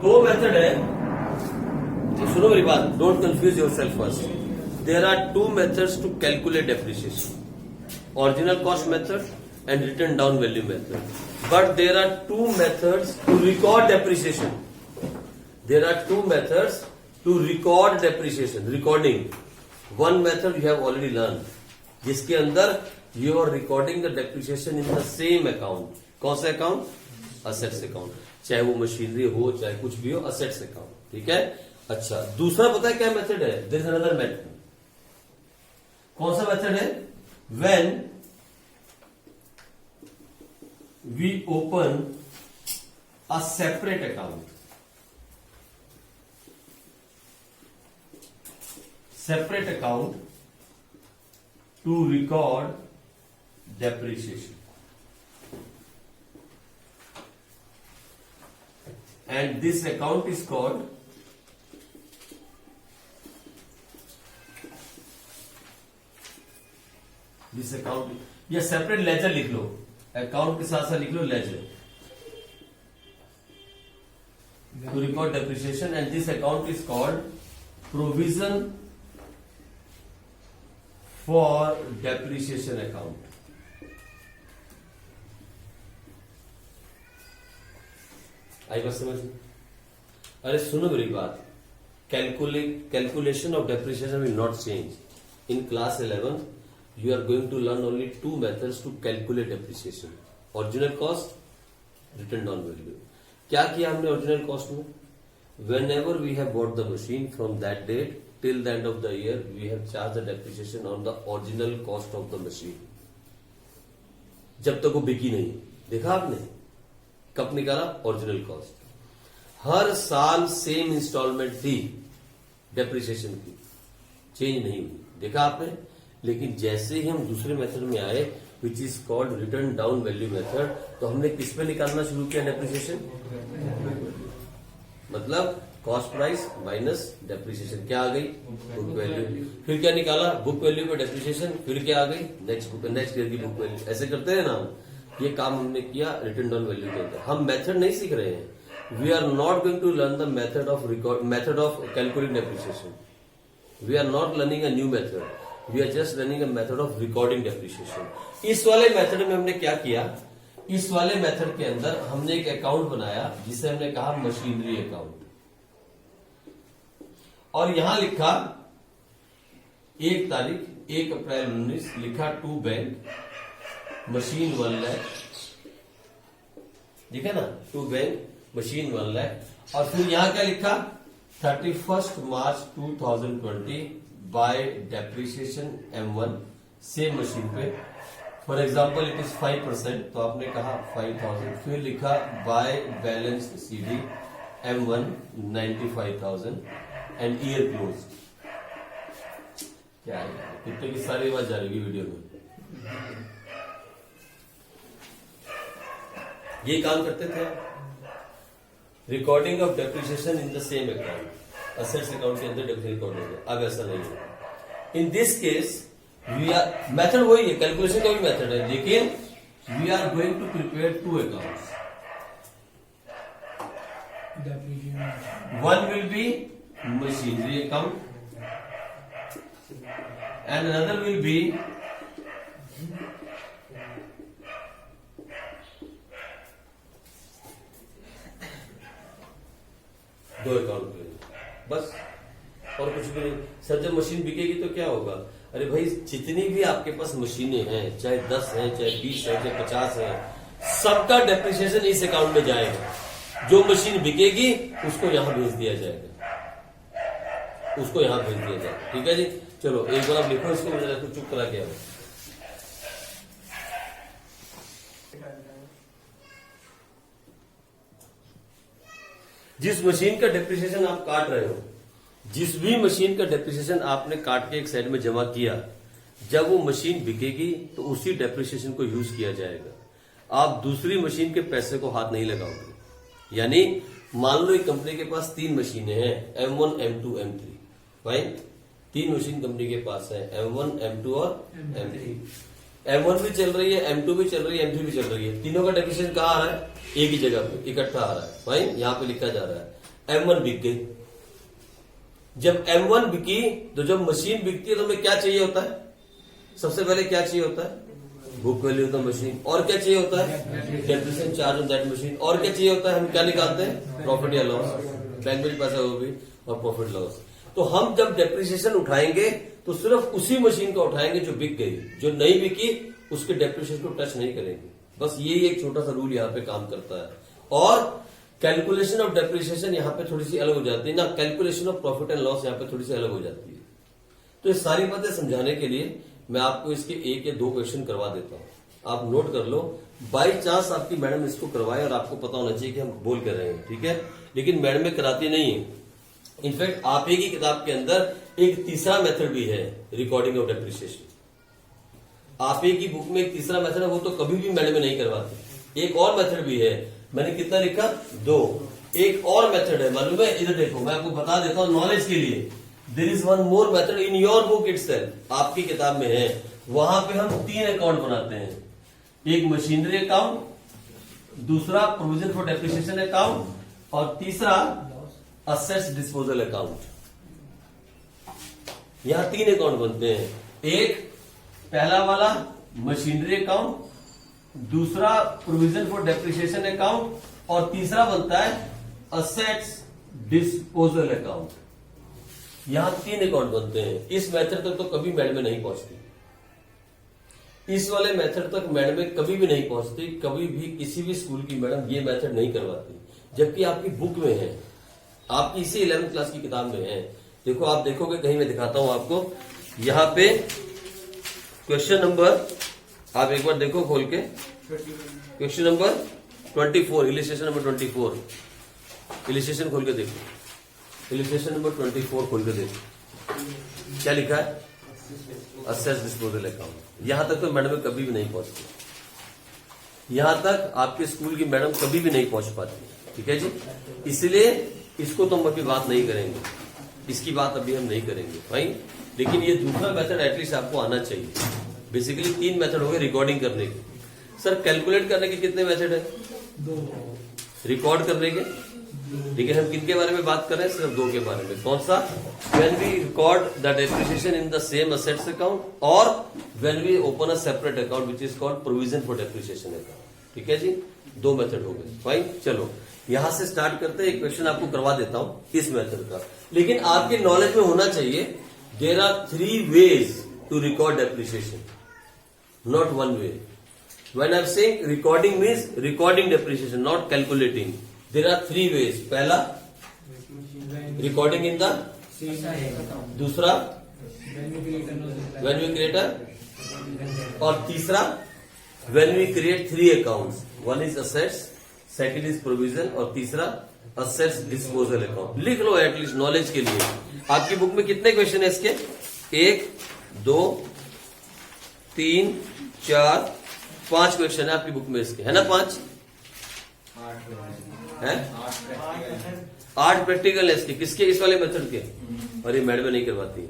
दो मेथड है, सुनो मेरी बात, don't confuse yourself first. There are two methods to calculate depreciation, original cost method and written down value method. But there are two methods to record depreciation. There are two methods to record depreciation. Recording. One method you have already learned, जिसके अंदर you are recording the depreciation in the same account. कौन सा account? Assets account. चाहे वो machinery हो चाहे कुछ भी हो, assets account. ठीक है. अच्छा, दूसरा पता है क्या मेथड है? There is another method. कौन सा मेथड है? When we open a separate account, to record depreciation, and this account is called या सेपरेट लेजर लिख लो, अकाउंट के साथ साथ लिख लो ledger to record depreciation, and this account is called provision for depreciation account. आई बात समझ? अरे सुनो मेरी बात, calculation of depreciation will not change. In class 11 you are going to learn only two methods to calculate depreciation. Original cost, written down value. क्या किया हमने original cost में? Whenever we have bought the machine from that date till the end of the year, we have charged the depreciation on the original cost of the machine. जब तक वो बिकी नहीं. देखा आपने? कब निकाला? Original cost. हर साल सेम इंस्टॉलमेंट थी डेप्रिसिएशन की, चेंज नहीं हुई. देखा आपने? लेकिन जैसे ही हम दूसरे मेथड में आए, विच is called return down value method, तो हमने किस पे निकालना शुरू किया डेप्रिसिएशन? मतलब कॉस्ट प्राइस माइनस डेप्रिसिएशन. क्या आ गई? Book value. फिर क्या निकाला? बुक वैल्यू पे डेप्रिसिएशन. फिर क्या आ गई? नेक्स्ट ईयर की बुक वैल्यू. ऐसे करते हैं ना हम. ये काम हमने किया रिटर्न डाउन वैल्यू के अंदर. हम मेथड नहीं सीख रहे हैं. We are not going to learn the method of calculating depreciation. We are not learning a new method. We are just running a method of recording depreciation. इस वाले method में हमने क्या किया? इस वाले मेथड के अंदर हमने एक अकाउंट बनाया जिसे हमने कहा मशीनरी अकाउंट, और यहां लिखा 1 तारीख 1 अप्रैल 19 लिखा टू बैंक मशीन 1 लाख. ठीक है ना? To bank machine 1 lakh. और फिर यहां क्या लिखा? 31 March 2020 by depreciation M1 same machine पे. फॉर एग्जाम्पल इट इज 5%, तो आपने कहा 5000. फिर लिखा by balance CD M1 95,000 end year close. क्या है? कितने की सारी बात जा रही है वीडियो में. ये काम करते थे. Recording of depreciation in the same account, assets account के अंदर डेप्रिसिएशन रिकॉर्ड हो गया. अब ऐसा नहीं है. In this case we are, method वही है, कैलकुलेशन का भी मेथड है, लेकिन we are going to prepare two accounts. One will be machinery account and another will be दो अकाउंट पे बस, और कुछ भी नहीं. सर जब मशीन बिकेगी तो क्या होगा? अरे भाई, जितनी भी आपके पास मशीनें हैं, चाहे 10 हैं, चाहे 20 हैं, चाहे 50 हैं, सबका डेप्रिसिएशन इस अकाउंट में जाएगा. जो मशीन बिकेगी उसको यहां भेज दिया जाएगा, उसको यहां भेज दिया जाएगा. ठीक है जी. चलो एक बार आप लिखो इसको, मुझे चुप करा के आओ. जिस मशीन का डेप्रिसिएशन आप काट रहे हो, जिस भी मशीन का डेप्रिसिएशन आपने काट के एक साइड में जमा किया, जब वो मशीन बिकेगी तो उसी डेप्रिसिएशन को यूज किया जाएगा. आप दूसरी मशीन के पैसे को हाथ नहीं लगाओगे. यानी मान लो एक कंपनी के पास 3 मशीनें हैं, M1, M2, M3. Fine. 3 machine company के पास है, M1, M2 और M3. M1 भी चल रही है, M2 भी चल रही है, M3 भी चल रही है. तीनों का डेप्रिसिएशन कहाँ आ रहा है? एक ही जगह पे इकट्ठा आ रहा है. फाइन. यहाँ पे लिखा जा रहा है. M1 बिक गई। जब M1 बिकी तो जब मशीन बिकती है तो हमें क्या चाहिए होता है? सबसे पहले क्या चाहिए होता है? Book value of the machine. और क्या चाहिए होता है? Depreciation charge on that machine. और क्या चाहिए होता है? हम क्या निकालते हैं? प्रॉफिट या लॉस। बैंक में पैसा वो भी, और प्रॉफिट लॉस। तो हम जब डेप्रिसिएशन उठाएंगे तो सिर्फ उसी मशीन को उठाएंगे जो बिक गई। जो नहीं बिकी उसके डेप्रिसिएशन को टच नहीं करेंगे। बस यही एक छोटा सा रूल यहाँ पे काम करता है। और कैलकुलेशन ऑफ डेप्रिसिएशन यहाँ पे थोड़ी सी अलग हो जाती है ना, calculation of profit and loss यहाँ पे थोड़ी सी अलग हो जाती है। तो ये सारी बातें समझाने के लिए मैं आपको इसके 1 या 2 क्वेश्चन करवा देता हूँ, आप नोट कर लो। बाई चांस आपकी मैडम इसको करवाए और आपको पता होना चाहिए कि हम बोल कर रहे हैं, ठीक है। लेकिन मैडम में कराती नहीं है। इनफैक्ट आप ही की किताब के अंदर एक तीसरा मेथड भी है रिकॉर्डिंग ऑफ डेप्रिसिएशन। आप ही की बुक में एक तीसरा मेथड है, वो तो कभी भी मैडम में नहीं करवाती। एक और मेथड भी है, मैंने कितना लिखा? 2। एक और मेथड है, मालूम है? इधर देखो, मैं आपको बता देता हूं नॉलेज के लिए। There is one more method in your book itself, आपकी किताब में है। वहां पे हम 3 अकाउंट बनाते हैं। एक मशीनरी अकाउंट, दूसरा प्रोविजन फॉर डेप्रिसिएशन अकाउंट, और तीसरा असेट्स डिस्पोजल अकाउंट। यहां 3 अकाउंट बनते हैं। एक पहला वाला मशीनरी अकाउंट, दूसरा प्रोविजन फॉर डेप्रिसिएशन अकाउंट, और तीसरा बनता है असेट्स डिस्पोजल अकाउंट। यहां 3 अकाउंट बनते हैं। इस मेथड तक तो कभी मैडम में नहीं पहुंचती। इस वाले मेथड तक मैडम में कभी भी नहीं पहुंचती। कभी भी किसी भी स्कूल की मैडम ये मेथड नहीं करवाती, जबकि आपकी बुक में है, आपकी इसी 11th क्लास की किताब में है। देखो, आप देखोगे कहीं, मैं दिखाता हूं आपको। यहां पे क्वेश्चन नंबर, आप एक बार देखो खोल के, question number 24, illustration number 24, illustration खोल के देखो। इलिस्ट्रेशन नंबर 24 खोल के देखो, क्या लिखा है? Assets disposal account. यहां तक तो मैडम कभी भी नहीं पहुंचती। यहां तक आपके स्कूल की मैडम कभी भी नहीं पहुंच पाती, ठीक है जी। इसलिए इसको तो हम अभी बात नहीं करेंगे, इसकी बात अभी हम नहीं करेंगे भाई। लेकिन ये दूसरा मेथड एटलीस्ट आपको आना चाहिए। बेसिकली 3 मेथड हो गए रिकॉर्डिंग करने के। सर कैलकुलेट करने के कितने मेथड है? 2। रिकॉर्ड करने के, लेकिन हम किनके बारे में बात कर रहे हैं? सिर्फ 2 के बारे में। कौन सा? When we record the depreciation in the same assets account, और when we open a separate account which is called provision for depreciation account. ठीक है जी, 2 मेथड हो गए भाई। चलो यहां से स्टार्ट करते हैं। एक क्वेश्चन आपको करवा देता हूं इस मेथड का, लेकिन आपके नॉलेज में होना चाहिए there are 3 ways to record depreciation, not 1 way. When I'm saying recording means recording depreciation, not calculating. There are 3 ways. पहला recording in the, दूसरा when we create a, और तीसरा when we create 3 accounts. One is assets, second is provision, और तीसरा assets disposal account. लिख लो at least knowledge के लिए। आपकी बुक में कितने क्वेश्चन है इसके? 1, 2, 3, 4, 5 क्वेश्चन है आपकी बुक में इसके, है ना? 5 है, 8 प्रैक्टिकल है इसके। किसके? इस वाले मेथड के। और ये मैडम नहीं करवाती,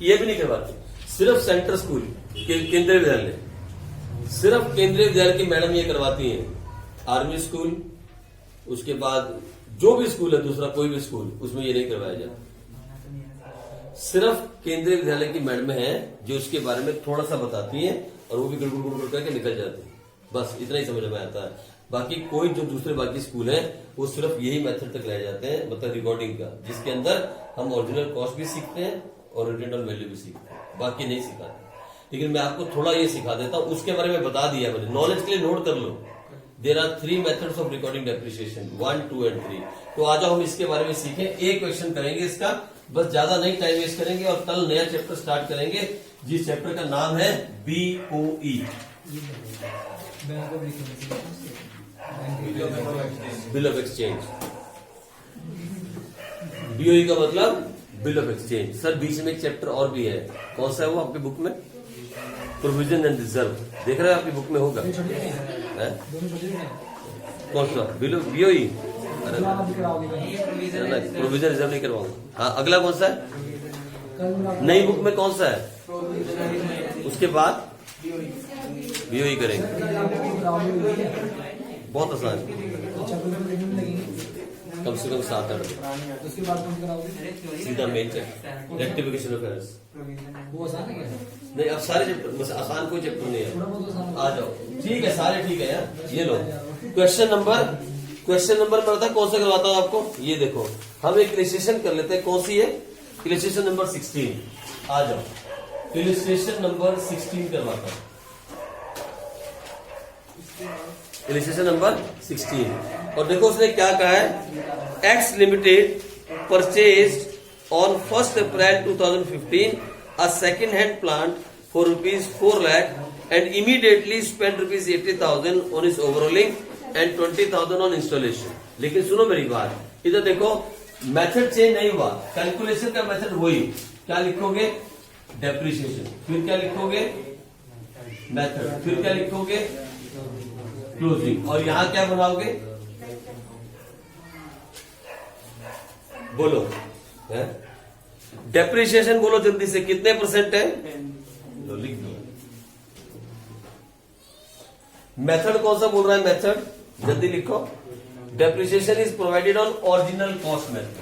ये भी नहीं करवाती। सिर्फ सेंट्रल स्कूल केंद्रीय विद्यालय, सिर्फ केंद्रीय विद्यालय की मैडम ये करवाती है। आर्मी स्कूल, उसके बाद जो भी स्कूल है दूसरा कोई भी स्कूल, उसमें ये नहीं करवाया जाता। सिर्फ केंद्रीय विद्यालय की मैडम है जो इसके बारे में थोड़ा सा बताती है, और वो भी गुड़गुड़ करके निकल जाती है। बस इतना ही समझ में आता है। बाकी कोई जो दूसरे बाकी स्कूल है वो सिर्फ यही मेथड तक ले जाते हैं, मतलब रिकॉर्डिंग का, जिसके अंदर हम ओरिजिनल कॉस्ट भी सीखते हैं और रिटर्न ऑन वैल्यू भी सीखते हैं, बाकी नहीं सिखाते। लेकिन मैं आपको थोड़ा ये सिखा देता हूँ, उसके बारे में बता दिया मैंने, नॉलेज के लिए नोट कर लो। There are 3 methods of recording depreciation, 1, 2 and 3। तो आ जाओ हम इसके बारे में सीखें। एक क्वेश्चन करेंगे इसका, बस ज्यादा नहीं टाइम वेस्ट करेंगे, और कल नया चैप्टर स्टार्ट करेंगे जिस चैप्टर का नाम है BOE, bill of exchange. BOE का मतलब बिल ऑफ एक्सचेंज। सर बीच में एक चैप्टर और भी है, कौन सा है वो आपकी बुक में? Provision and reserve. देख रहे हैं आपकी बुक में होगा, कौन सा? BOE। प्रोविजन रिजर्व नहीं करवाऊंगा। हाँ, अगला कौन सा है नई बुक में? कौन सा है? उसके बाद BOE करेंगे। बहुत आसान। कम से कम 7-8 दिन। उसके बाद कौन कराओगे? सीधा main chapter rectification of errors. वो आसान है क्या? नहीं, अब सारे चैप्टर, बस आसान कोई चैप्टर नहीं थोड़ा है। बहुत आसान आ जाओ, ठीक है, सारे ठीक है यार। ये लो क्वेश्चन नंबर मैं बता कौन सा करवाता हूँ आपको। ये देखो, हम एक इलिस्ट्रेशन कर लेते हैं। कौन सी है? Illustration number 16। आ जाओ, इलिस्ट्रेशन नंबर 16 करवाता हूँ। इलिस्ट्रेशन नंबर 16 और देखो उसने क्या कहा है। X limited purchase on 1 April 2015 a second hand plant for ₹4 lakh and immediately spent ₹80,000 on its overhauling and 20,000 on installation। लेकिन सुनो मेरी बात, इधर देखो मेथड चेंज नहीं हुआ, कैलकुलेशन का मेथड वही। क्या लिखोगे? डेप्रिसिएशन। फिर क्या लिखोगे? मेथड। फिर क्या लिखोगे? क्लोजिंग। और यहां क्या बनाओगे? बोलो, डेप्रिसिएशन बोलो जल्दी से, कितने % है? लो लिख दो। मेथड कौन सा बोल रहा है? मेथड जल्दी लिखो। Depreciation is provided on original cost method.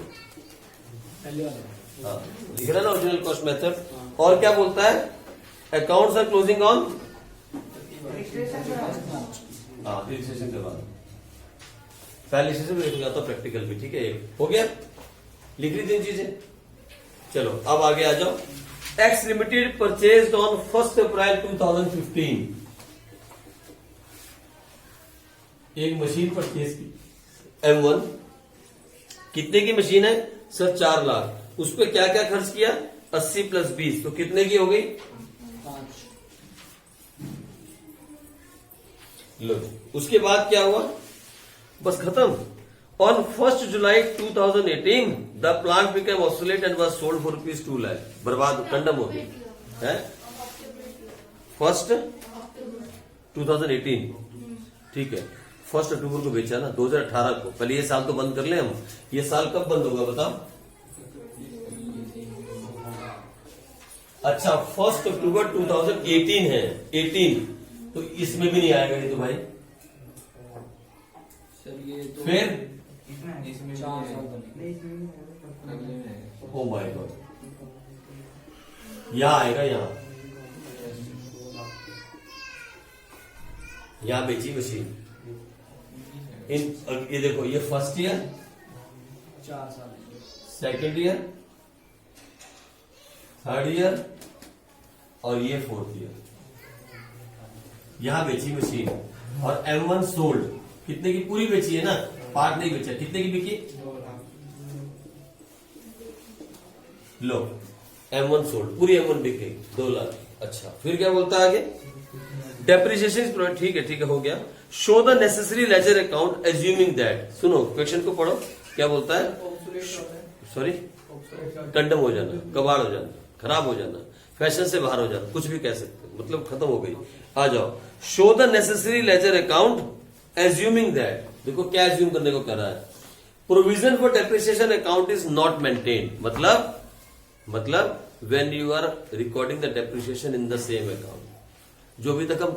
लिख रहा है ना, ओरिजिनल कॉस्ट मेथड। और क्या बोलता है? Accounts are closing on registration के बाद। पहले रजिस्ट्रेशन में लिखा था, प्रैक्टिकल भी। ठीक है, हो गया, लिख ली 3 चीजें। चलो अब आगे आ जाओ। एक्स लिमिटेड परचेज ऑन 1 अप्रैल 2015 एक मशीन परचेज की M1। कितने की मशीन है सर? 4 लाख। उस पर क्या क्या खर्च किया? 80 + 20 तो कितने की हो गई? 5। लो, उसके बाद क्या हुआ? बस खत्म। On 1 July 2018, the plant became obsolete and was sold for ₹2 lakh। बर्बाद, कंडम हो गई है। 1 2018, ठीक है, 1 अक्टूबर को बेचा ना, 2018 को। पहले ये साल तो बंद कर ले हम। ये साल कब बंद होगा बताओ? अच्छा, 1 अक्टूबर 2018 है, 18 तो इसमें भी नहीं आएगा ये तो भाई। सर ये तो फिर 4 साल बनेंगे। ओ माय गॉड, यहां आएगा, यहां बेची मशीन। ये देखो, ये फर्स्ट ईयर, 4 साल, सेकेंड ईयर, थर्ड ईयर और ये 4th ईयर। यहां बेची मशीन और M1 सोल्ड। कितने की? पूरी बेची है ना, पार्ट नहीं बेचा। कितने की बिकी? 2 लाख। लो, M1 सोल्ड, पूरी M1 बिक गई, 2 लाख। अच्छा, फिर क्या बोलता है आगे? डेप्रिसिएशन, ठीक है, हो गया। Show the necessary ledger account assuming that. सुनो क्वेश्चन को पढ़ो, क्या बोलता है? सॉरी, कंडम हो जाना, कबाड़ हो जाना, खराब हो जाना, फैशन से बाहर हो जाना, कुछ भी कह सकते हो, मतलब खत्म हो गई। आ जाओ, show the necessary ledger account assuming that. देखो क्या एज्यूम करने को कर रहा है? Provision for depreciation account is not maintained. मतलब when you are recording the depreciation in the same account. जो भी तक हम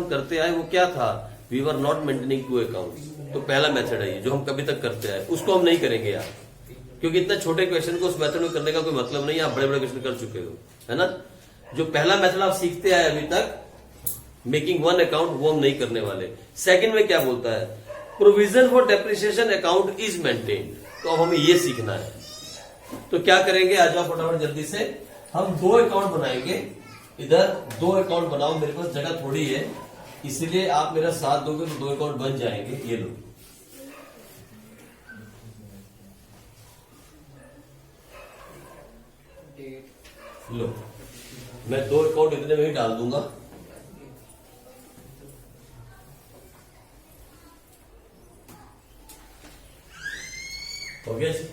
करते आए वो क्या था? We were not maintaining 2 account. तो पहला मेथड है ये, जो हम कभी तक करते आए, उसको हम नहीं करेंगे यार, क्योंकि इतना छोटे क्वेश्चन को उस मेथड में करने का कोई मतलब नहीं है। आप बड़े बड़े क्वेश्चन कर चुके हो, है ना। जो पहला मेथड आप सीखते आए अभी तक, मेकिंग 1 अकाउंट, वो हम नहीं करने वाले। सेकंड में क्या बोलता है? Provision for depreciation account is maintained. तो अब हमें ये सीखना है। तो क्या करेंगे? आ जाओ फटाफट जल्दी से। हम 2 अकाउंट बनाएंगे। इधर 2 अकाउंट बनाओ, मेरे पास जगह थोड़ी है, इसलिए आप मेरा साथ दोगे तो 2 अकाउंट बन जाएंगे। ये लो, लो, मैं 2 अकाउंट इतने में ही डाल दूंगा। हो गया जी?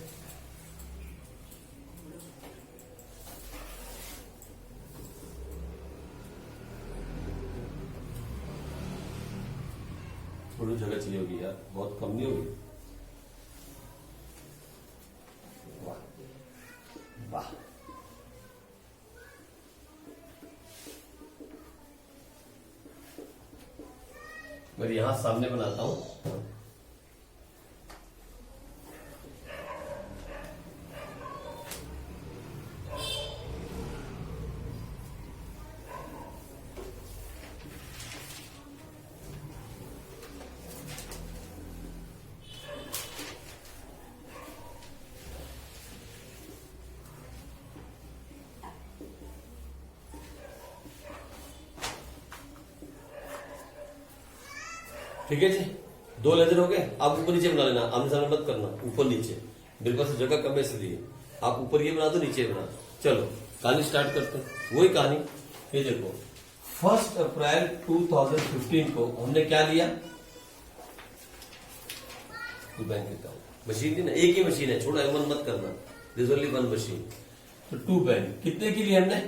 थोड़ी जगह चाहिए होगी यार, बहुत कम नहीं होगी। वाह वाह, मैं यहां सामने बनाता हूं। ठीक है जी, 2 लेजर हो गए। आप ऊपर नीचे बना लेना, आमने सामने मत करना, ऊपर नीचे। मेरे पास जगह कम है इसलिए आप ऊपर ये बना दो, नीचे बना दो। चलो कहानी स्टार्ट करते हैं। वही कहानी, ये देखो 1 अप्रैल 2015 को हमने क्या लिया, बैंक अकाउंट। मशीन थी ना, एक ही मशीन है, छोड़ा एमन मत करना, दिस ओनली 1 मशीन। तो 2 बैंक कितने की ली हमने,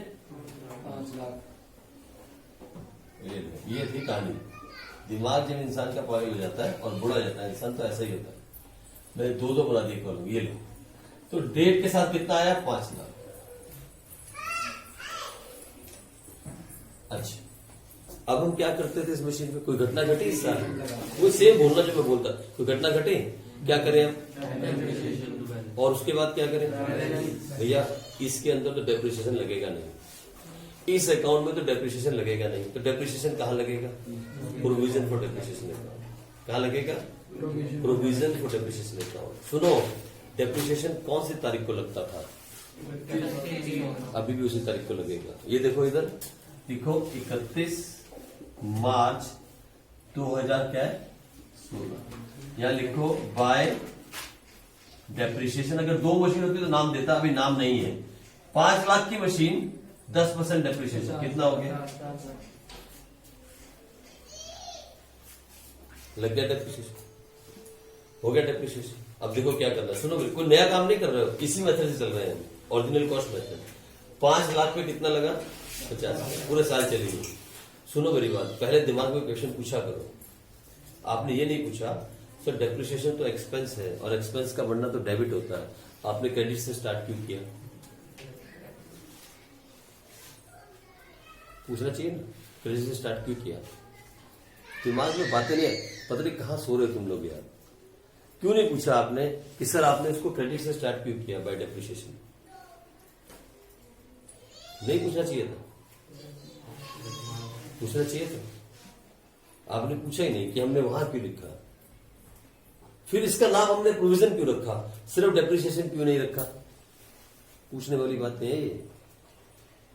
5 लाख। ये थी कहानी। दिमाग जब इंसान का पागल हो जाता है और बुढ़ा हो जाता है इंसान, तो ऐसा ही होता है। मैंने 2 बना दिए कॉलम, ये लो। तो डेट के साथ कितना आया, 5 लाख। अच्छा, अब हम क्या करते थे इस मशीन में, कोई घटना घटी इस साल, वो सेम बोलना जो मैं बोलता, कोई घटना घटी, क्या करें हम, और उसके बाद क्या करें भैया, इसके अंदर तो डेप्रिसिएशन लगेगा नहीं, इस अकाउंट में तो डेप्रिसिएशन लगेगा नहीं। तो डेप्रिसिएशन कहाँ लगेगा, प्रोविजन फॉर डेप्रिसिएशन अकाउंट। कहाँ लगेगा, प्रोविजन फॉर डेप्रिसिएशन अकाउंट। सुनो, डेप्रिसिएशन कौन सी तारीख को लगता था, अभी भी उसी तारीख को लगेगा। ये देखो इधर देखो, 31 मार्च 2016, यहाँ लिखो बाय डेप्रिसिएशन। अगर 2 मशीन होती तो नाम देता, अभी नाम नहीं है। 5 लाख की मशीन 10% डेप्रिसिएशन, कितना हो गया, लग गया डेप्रिसिएशन, हो गया डेप्रिसिएशन। अब देखो क्या करना है, सुनो, कोई नया काम नहीं कर रहे हो, इसी मेथड से चल रहे हैं, ओरिजिनल कॉस्ट मेथड। 5 लाख पे कितना लगा, 50, पूरे साल चलेगी। सुनो मेरी बात, पहले दिमाग में क्वेश्चन पूछा करो। आपने ये नहीं पूछा सर डेप्रिसिएशन तो एक्सपेंस है और एक्सपेंस का बढ़ना तो डेबिट होता है, आपने क्रेडिट से स्टार्ट क्यों किया, पूछना चाहिए ना, क्रेडिट से स्टार्ट क्यों किया। दिमाग में बातें नहीं, पता नहीं कहां सो रहे हो तुम लोग यार। क्यों नहीं पूछा आपने कि सर आपने इसको क्रेडिट से स्टार्ट क्यों किया बाय डेप्रिसिएशन, नहीं पूछना चाहिए था, पूछना चाहिए था। आपने पूछा ही नहीं कि हमने वहां क्यों लिखा, फिर इसका नाम हमने प्रोविजन क्यों रखा, सिर्फ डेप्रिसिएशन क्यों नहीं रखा, पूछने वाली बात नहीं है ये।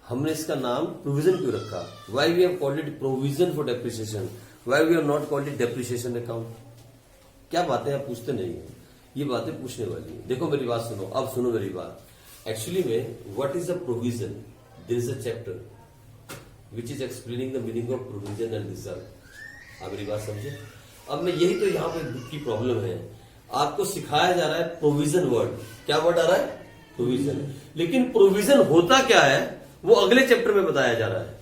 हमने इसका नाम प्रोविजन क्यों रखा, why we have called it provision for depreciation, why we have not called it depreciation account. क्या बातें आप पूछते नहीं है, ये बातें पूछने वाली है। देखो मेरी बात सुनो, अब सुनो मेरी बात। एक्चुअली में what is the provision, there is a chapter which is explaining the meaning of provision and reserve. आप मेरी बात समझे। अब मैं यही तो यहाँ पे दुख की प्रॉब्लम है, आपको सिखाया जा रहा है प्रोविजन वर्ड, क्या वर्ड आ रहा है, प्रोविजन। लेकिन प्रोविजन होता क्या है वो अगले चैप्टर में बताया जा रहा है,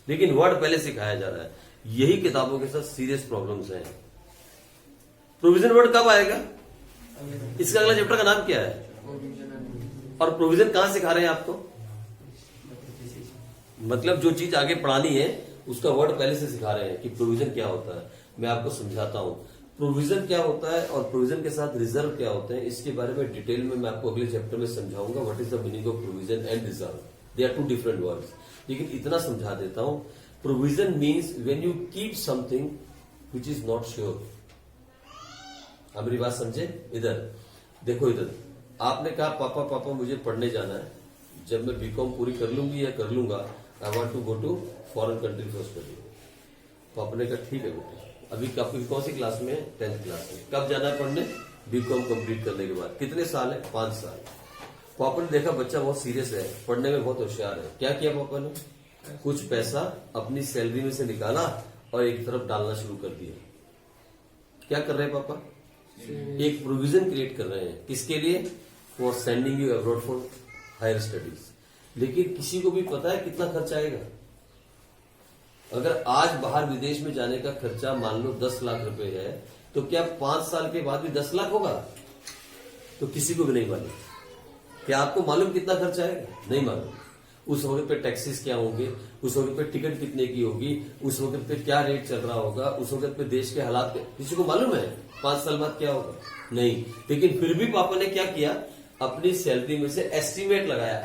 लेकिन वर्ड पहले सिखाया जा रहा है। यही किताबों के साथ सीरियस प्रॉब्लम्स हैं। प्रोविजन वर्ड कब आएगा, इसका अगला चैप्टर का नाम क्या है, और प्रोविजन कहां सिखा रहे हैं आपको, मतलब जो चीज आगे पढ़ानी है उसका वर्ड पहले से सिखा रहे हैं कि प्रोविजन क्या होता है। मैं आपको समझाता हूं प्रोविजन क्या होता है और प्रोविजन के साथ रिजर्व क्या होते हैं, इसके बारे में डिटेल में मैं आपको अगले चैप्टर में समझाऊंगा। What is the meaning of provision and reserve, they are 2 different words. लेकिन इतना समझा देता हूं, provision means when you keep something which is not sure. आप मेरी बात समझे। इधर देखो, इधर आपने कहा पापा पापा मुझे पढ़ने जाना है, जब मैं बीकॉम पूरी कर लूंगी या कर लूंगा, I want to go to foreign country for study. पापा ने कहा ठीक है बेटा, अभी कौन सी क्लास में, 10th क्लास में, कब जाना है पढ़ने, बीकॉम कंप्लीट करने के बाद। कितने साल है, 5 साल। पापा ने देखा बच्चा बहुत सीरियस है, पढ़ने में बहुत होशियार है, क्या किया पापा ने, कुछ पैसा अपनी सैलरी में से निकाला और एक तरफ डालना शुरू कर दिया। क्या कर रहे हैं पापा, एक प्रोविजन क्रिएट कर रहे हैं, किसके लिए, for sending you abroad for higher studies. लेकिन किसी को भी पता है कितना खर्च आएगा। अगर आज बाहर विदेश में जाने का खर्चा मान लो 10 लाख रुपए है, तो क्या 5 साल के बाद भी 10 लाख होगा, तो किसी को भी नहीं मालूम। क्या आपको मालूम कितना खर्चा आएगा, नहीं मालूम। उस वक्त पे टैक्सेस क्या होंगे, उस वक्त पे टिकट कितने की होगी, उस वक्त पे क्या रेट चल रहा होगा, उस वक्त पे देश के हालात किसी को मालूम है 5 साल बाद क्या होगा, नहीं। लेकिन फिर भी पापा ने क्या किया, अपनी सैलरी में से एस्टीमेट लगाया,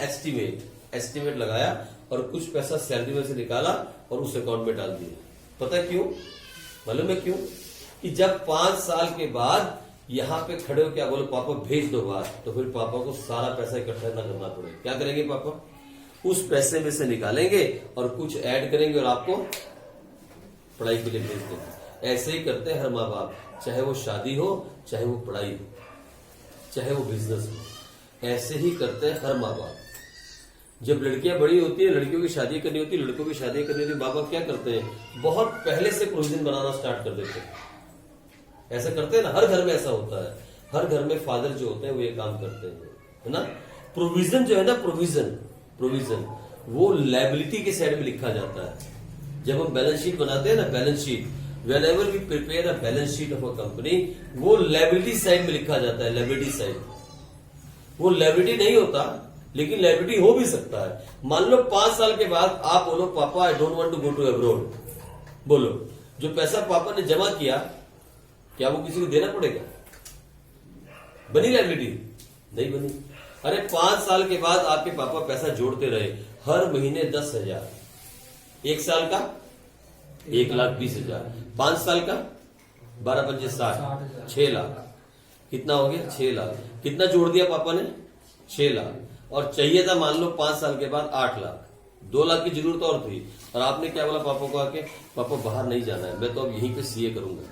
एस्टीमेट लगाया और कुछ पैसा सैलरी में से निकाला और उस अकाउंट में डाल दिया। पता है क्यों, मालूम है क्यों, कि जब 5 साल के बाद यहां पे खड़े हो क्या बोलो पापा भेज दो बाहर, तो फिर पापा को सारा पैसा इकट्ठा न करना पड़े। क्या करेंगे पापा, उस पैसे में से निकालेंगे और कुछ ऐड करेंगे और आपको पढ़ाई के लिए भेज देंगे। ऐसे ही करते हैं हर माँ बाप, चाहे वो शादी हो, चाहे वो पढ़ाई हो, चाहे वो बिजनेस हो, ऐसे ही करते हैं हर माँ बाप। जब लड़कियां बड़ी होती है, लड़कियों की शादी करनी होती है, लड़कों की शादी करनी होती है, माँ बाप क्या करते हैं, बहुत पहले से प्रोविजन बनाना स्टार्ट कर देते हैं। ऐसा करते हैं ना, हर घर में ऐसा होता है। हर घर में फादर जो होते हैं वो ये काम करते हैं, है ना। प्रोविजन जो है ना, प्रोविजन वो लायबिलिटी के साइड में लिखा जाता है। जब हम बैलेंस शीट बनाते हैं ना, balance sheet, whenever we prepare a balance sheet of a company, वो लायबिलिटी साइड में लिखा जाता है, लायबिलिटी साइड। वो लायबिलिटी नहीं होता, लेकिन लायबिलिटी हो भी सकता है। मान लो 5 साल के बाद आप बोलो पापा I don't want to go to abroad, बोलो जो पैसा पापा ने जमा किया, क्या वो किसी को देना पड़ेगा? बनी लायबिलिटी? नहीं बनी। अरे 5 साल के बाद आपके पापा पैसा जोड़ते रहे, हर महीने 10,000, 1 साल का 1,20,000, 5 साल का 12 पंजे 60, 6 लाख। कितना हो गया? 6 लाख। कितना जोड़ दिया पापा ने? 6 लाख। और चाहिए था मान लो 5 साल के बाद 8 लाख, 2 लाख की जरूरत और थी। और आपने क्या बोला पापा को आके, पापा बाहर नहीं जाना है, मैं तो अब यहीं पे सीए करूंगा।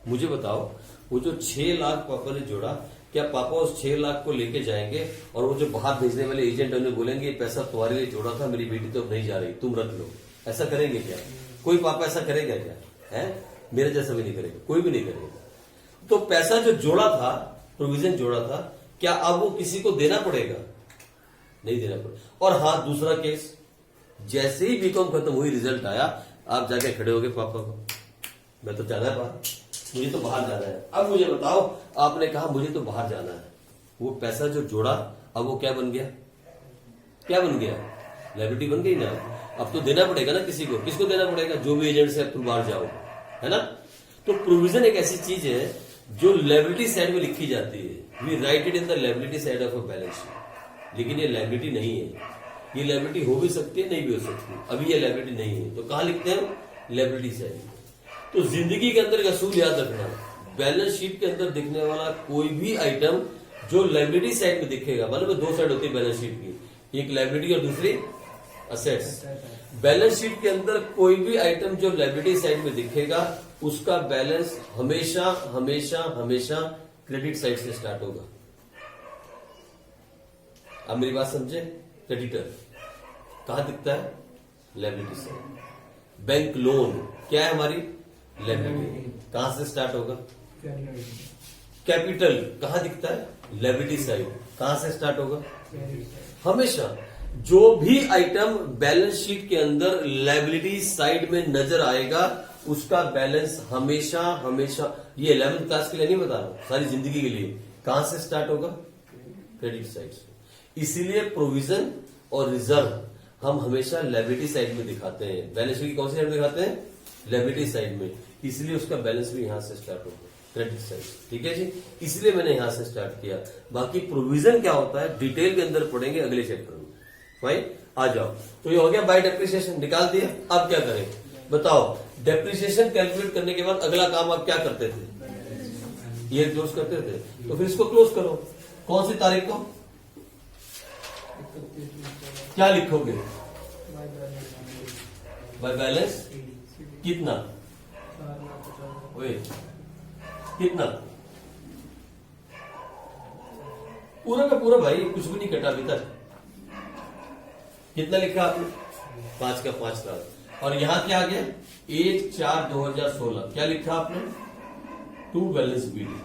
मुझे बताओ, वो जो 6 लाख पापा ने जोड़ा, क्या पापा उस 6 लाख को लेके जाएंगे और वो जो बाहर भेजने वाले एजेंट उन्हें बोलेंगे ये पैसा तुम्हारे लिए जोड़ा था, मेरी बेटी तो अब नहीं जा रही, तुम रख लो? ऐसा करेंगे क्या? कोई पापा ऐसा करेगा क्या? है? मेरे जैसा भी नहीं करेगा, कोई भी नहीं करेगा। तो पैसा जो जोड़ा था, प्रोविजन जोड़ा था, क्या अब वो किसी को देना पड़ेगा? नहीं देना पड़ेगा। और हाँ, दूसरा केस, जैसे ही बीकॉम खत्म हुई, रिजल्ट आया, आप जाके खड़े हो गए पापा को, मैं तो जाना है बाहर, मुझे तो बाहर जाना है। अब मुझे बताओ, आपने कहा मुझे तो बाहर जाना है, वो पैसा जो जोड़ा अब वो क्या बन गया? क्या बन गया? लायबिलिटी बन गई ना। अब तो देना पड़ेगा ना किसी को। किसको देना पड़ेगा? जो भी एजेंट से अब तुम बाहर जाओ, है ना। तो प्रोविजन एक ऐसी चीज है जो लायबिलिटी साइड में लिखी जाती है। We write it in the liability side of a balance sheet. लेकिन ये लायबिलिटी नहीं है। ये लायबिलिटी हो भी सकती है, नहीं भी हो सकती। अभी ये लायबिलिटी नहीं है, तो कहां लिखते हैं? Liability side. तो जिंदगी के अंदर एक असूल याद रखना, बैलेंस शीट के अंदर दिखने वाला कोई भी आइटम जो लायबिलिटी साइड में दिखेगा, मतलब 2 साइड होती है बैलेंस शीट की, एक लायबिलिटी और दूसरी असेट्स। बैलेंस शीट के अंदर कोई भी आइटम जो लायबिलिटी साइड में दिखेगा, उसका बैलेंस हमेशा हमेशा हमेशा क्रेडिट साइड से स्टार्ट होगा। अब मेरी बात समझे? क्रेडिटर कहां दिखता है? Liability side. बैंक लोन क्या है हमारी? लायबिलिटी। कहां से स्टार्ट होगा? कैपिटल कहां दिखता है? Liability side. कहां से स्टार्ट होगा? हमेशा जो भी आइटम बैलेंस शीट के अंदर लायबिलिटी साइड में नजर आएगा, उसका बैलेंस हमेशा हमेशा, ये 11th क्लास के लिए नहीं बता रहा, सारी जिंदगी के लिए, कहां से स्टार्ट होगा? क्रेडिट साइड से। इसीलिए प्रोविजन और रिजर्व हम हमेशा लायबिलिटी साइड में दिखाते हैं। बैलेंस शीट की कौन सी साइड में दिखाते हैं? लायबिलिटी साइड में। इसलिए उसका बैलेंस भी यहां से स्टार्ट होगा, क्रेडिट साइड। ठीक है जी, इसलिए मैंने यहां से स्टार्ट किया। बाकी प्रोविजन क्या होता है डिटेल के अंदर पढ़ेंगे अगले चैप्टर में। भाई आ जाओ। तो ये हो गया बाय डेप्रिसिएशन, निकाल दिया। अब क्या करें बताओ? डेप्रिसिएशन कैलकुलेट करने के बाद अगला काम आप क्या करते थे? ईयर क्लोज करते थे। तो फिर इसको क्लोज करो। कौन सी तारीख को? क्या लिखोगे? बाय बैलेंस कितना? कितना? पूरा का पूरा भाई, कुछ भी नहीं कटा अभी तक। कितना लिखा आपने? 5 का 5 लाख। और यहां क्या आ गया? 1/4/2016। क्या लिखा आपने? To balance BD.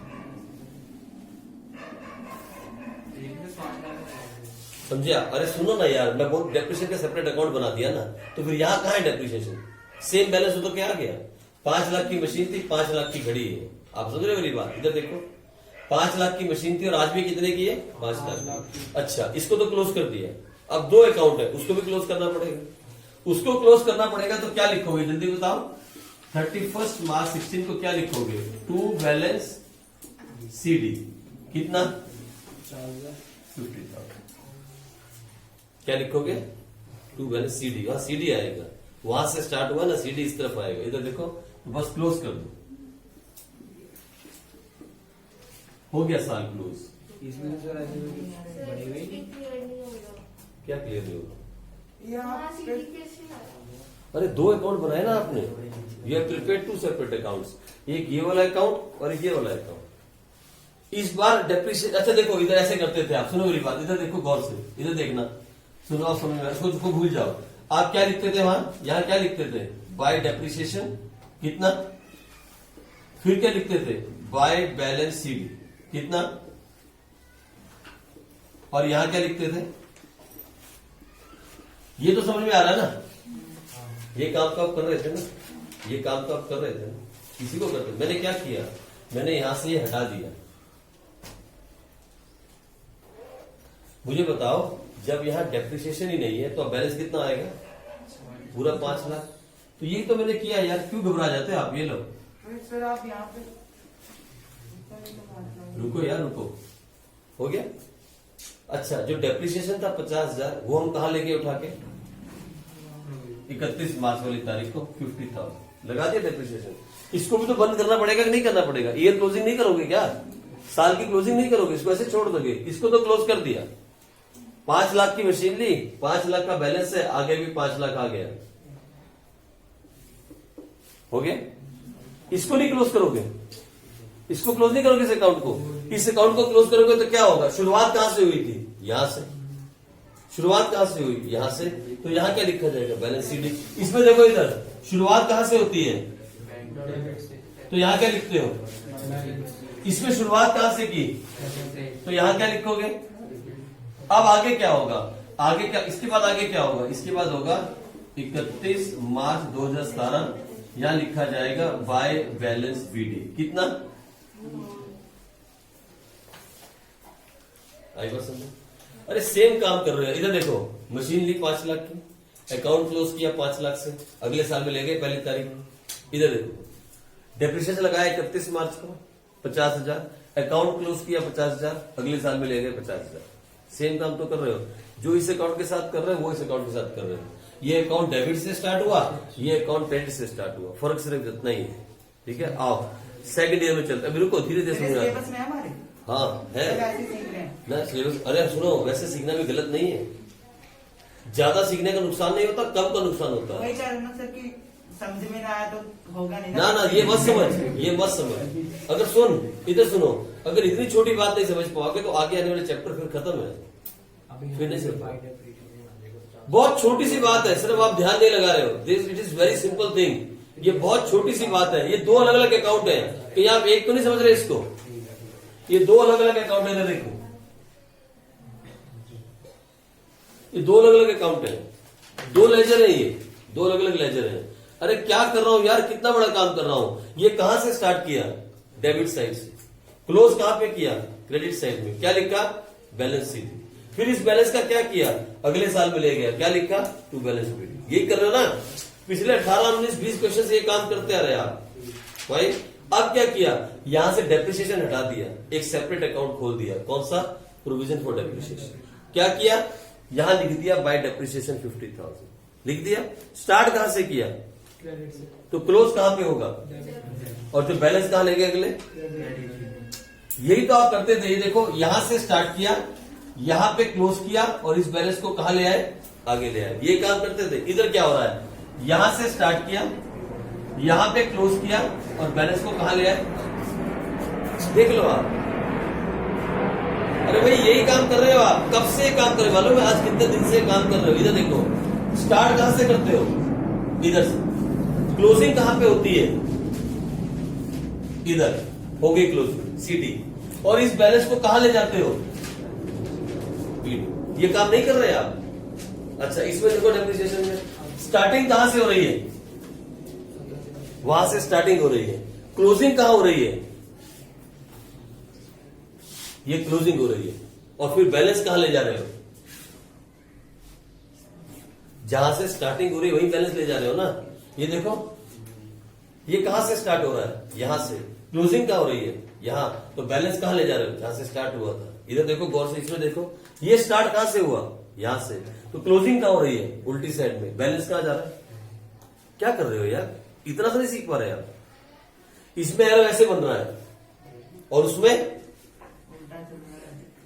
समझिया? अरे सुनो ना यार, मैं बहुत डेप्रिसिएशन का सेपरेट अकाउंट बना दिया ना, तो फिर यहां कहां है डेप्रिसिएशन? सेम बैलेंस हो तो क्या आ गया? 5 लाख की मशीन थी, 5 लाख की घड़ी है। आप समझ रहे हो मेरी बात? इधर देखो, 5 लाख की मशीन थी और आज भी कितने की है? 5 लाख। अच्छा, इसको तो क्लोज कर दिया। अब 2 अकाउंट है, उसको भी क्लोज करना पड़ेगा। उसको क्लोज करना पड़ेगा तो क्या लिखोगे जल्दी बताओ? 31 मार्च 16 को क्या लिखोगे? To balance CD. कितना? 50,000। क्या लिखोगे? To balance CD. वहां सीडी आएगा, वहां से स्टार्ट हुआ ना, सीडी इस तरफ आएगा। इधर देखो, बस क्लोज कर दो, हो गया साल क्लोज। इसमें सर बढ़ेगा ही नहीं। क्या क्लियर नहीं होगा? अरे दो अकाउंट बनाए ना आपने, you have prepared two separate accounts, एक ये वाला अकाउंट और एक ये वाला अकाउंट। इस बार डेप्रिसिएशन, अच्छा देखो इधर ऐसे करते थे आप, सुनो मेरी बात, इधर देखो गौर से, इधर देखना, सुनो आप समझ में, इसको भूल जाओ। आप क्या लिखते थे वहां, यहां क्या लिखते थे, बाय डेप्रिसिएशन कितना, फिर क्या लिखते थे, बाय बैलेंस सीडी कितना, और यहां क्या लिखते थे, ये तो समझ में आ रहा है ना, ये काम तो आप कर रहे थे ना, ये काम तो आप कर रहे थे ना, किसी को करते। मैंने क्या किया, मैंने यहां से ये हटा दिया। मुझे बताओ जब यहां डेप्रिसिएशन ही नहीं है तो अब बैलेंस कितना आएगा, पूरा 5 लाख। तो यही तो मैंने किया यार, क्यों घबरा जाते हैं आप, ये लो सर आप यहाँ पे रुको यार रुको, हो गया। अच्छा जो डेप्रिसिएशन था 50,000 वो हम कहा लेके उठा के 31 मार्च वाली तारीख को 50,000 लगा दिया डेप्रिसिएशन। इसको भी तो बंद करना पड़ेगा कि नहीं करना पड़ेगा, ईयर क्लोजिंग नहीं करोगे क्या, साल की क्लोजिंग नहीं करोगे, इसको ऐसे छोड़ दोगे, इसको तो क्लोज कर दिया। 5 लाख की मशीन ली, 5 लाख का बैलेंस है, आगे भी 5 लाख आ गया, हो गया। इसको नहीं क्लोज करोगे, इसको क्लोज नहीं करोगे इस अकाउंट को, इस अकाउंट को क्लोज करोगे तो क्या होगा, शुरुआत कहां से हुई थी, यहां से, शुरुआत कहां से हुई, यहां से, तो यहां क्या लिखा जाएगा, बैलेंस शीट। इसमें देखो इधर शुरुआत कहां से होती है, तो यहां क्या लिखते हो, इसमें शुरुआत कहां से की, तो यहां क्या लिखोगे। अब आगे क्या होगा, आगे क्या, इसके बाद आगे क्या होगा, इसके बाद होगा 31 मार्च 2017, यहां लिखा जाएगा बाय बैलेंस बीडी कितना, आई बात समझो। अरे सेम काम कर रहे हो, इधर देखो मशीन ली 5 लाख की, अकाउंट क्लोज किया 5 लाख से, अगले साल में ले गए पहली तारीख में। इधर देखो डेप्रिसिएशन लगाया 31 मार्च को 50,000, अकाउंट क्लोज किया 50,000, अगले साल में ले गए 50,000। सेम काम तो कर रहे हो, जो इस अकाउंट के साथ कर रहे हो वो इस अकाउंट के साथ कर रहे हो। ये अकाउंट डेबिट से स्टार्ट हुआ, ये अकाउंट क्रेडिट से स्टार्ट हुआ, फर्क सिर्फ इतना ही है, ठीक है। आओ सेकंड ईयर में चलते, अभी रुको धीरे धीरे समझ, हाँ है ना सिलेबस। अरे सुनो वैसे सीखना भी गलत नहीं है, ज्यादा सीखने का नुकसान नहीं होता, कम का नुकसान होता है। समझ में ना आया तो होगा नहीं ना ये मत समझ, ये मत समझ। अगर सुन इधर सुनो, अगर इतनी छोटी बात नहीं समझ पाओगे तो आगे आने वाले चैप्टर फिर खत्म है, फिर नहीं समझ। बहुत छोटी सी बात है, सिर्फ आप ध्यान नहीं लगा रहे हो, this it is very simple thing. ये बहुत छोटी सी बात है, ये 2 अलग अलग अकाउंट है, कहीं आप एक तो नहीं समझ रहे इसको, ये 2 अलग अलग अकाउंट है, देखो ये 2 अलग अलग अकाउंट है, 2 लेजर है, ये 2 अलग अलग लेजर है। अरे क्या कर रहा हूं यार, कितना बड़ा काम कर रहा हूं। ये कहां से स्टार्ट किया, डेबिट साइड से, क्लोज कहां पे किया, क्रेडिट साइड में, क्या लिखा, बैलेंस शीट। फिर इस बैलेंस का क्या किया, अगले साल में ले गया, क्या लिखा, टू बैलेंस शीट। यही कर रहे हो ना, पिछले 18, 19, 20 क्वेश्चन ये काम करते आ रहे आप भाई। अब क्या किया, यहां से डेप्रिसिएशन हटा दिया, एक सेपरेट अकाउंट खोल दिया, कौन सा, प्रोविजन फॉर डेप्रिसिएशन। क्या किया, यहां लिख दिया बाय डेप्रिसिएशन 50,000 लिख दिया। स्टार्ट कहां से किया, तो क्लोज कहां पे होगा, और जो बैलेंस कहां ले गए अगले, यही तो आप करते थे। ये देखो यहां से स्टार्ट किया, यहां पे क्लोज किया, और इस बैलेंस को कहां ले आए, आगे ले आए, ये काम करते थे। इधर क्या हो रहा है, यहां से स्टार्ट किया, यहां पे क्लोज किया, और बैलेंस को कहां ले आए, देख लो आप। अरे भाई यही काम कर रहे हो आप, कब से काम कर रहे हो, मालूम है आज कितने दिन से काम कर रहे हो। इधर देखो स्टार्ट कहां से करते हो, इधर से, क्लोजिंग कहां पे होती है, इधर हो गई क्लोजिंग सीटी, और इस बैलेंस को कहां ले जाते हो, ये काम नहीं कर रहे आप। अच्छा इसमें देखो डेप्रिसिएशन में स्टार्टिंग कहां से हो रही है, वहां से स्टार्टिंग हो रही है, क्लोजिंग कहां हो रही है, ये क्लोजिंग हो रही है, और फिर बैलेंस कहां ले जा रहे हो, जहां से स्टार्टिंग हो रही है वही बैलेंस ले जा रहे हो ना। ये देखो ये कहां से स्टार्ट हो रहा है, यहां से, क्लोजिंग कहां हो रही है, यहां, तो बैलेंस कहां ले जा रहे हो, जहां से स्टार्ट हुआ था। इधर देखो गौर से, इसमें देखो ये स्टार्ट कहां से हुआ, यहां से, तो क्लोजिंग कहां हो रही है, उल्टी साइड में, बैलेंस कहां जा रहा है। क्या कर रहे हो यार, इतना तो नहीं सीख पा रहे आप। इसमें एरो ऐसे बन रहा है, और उसमें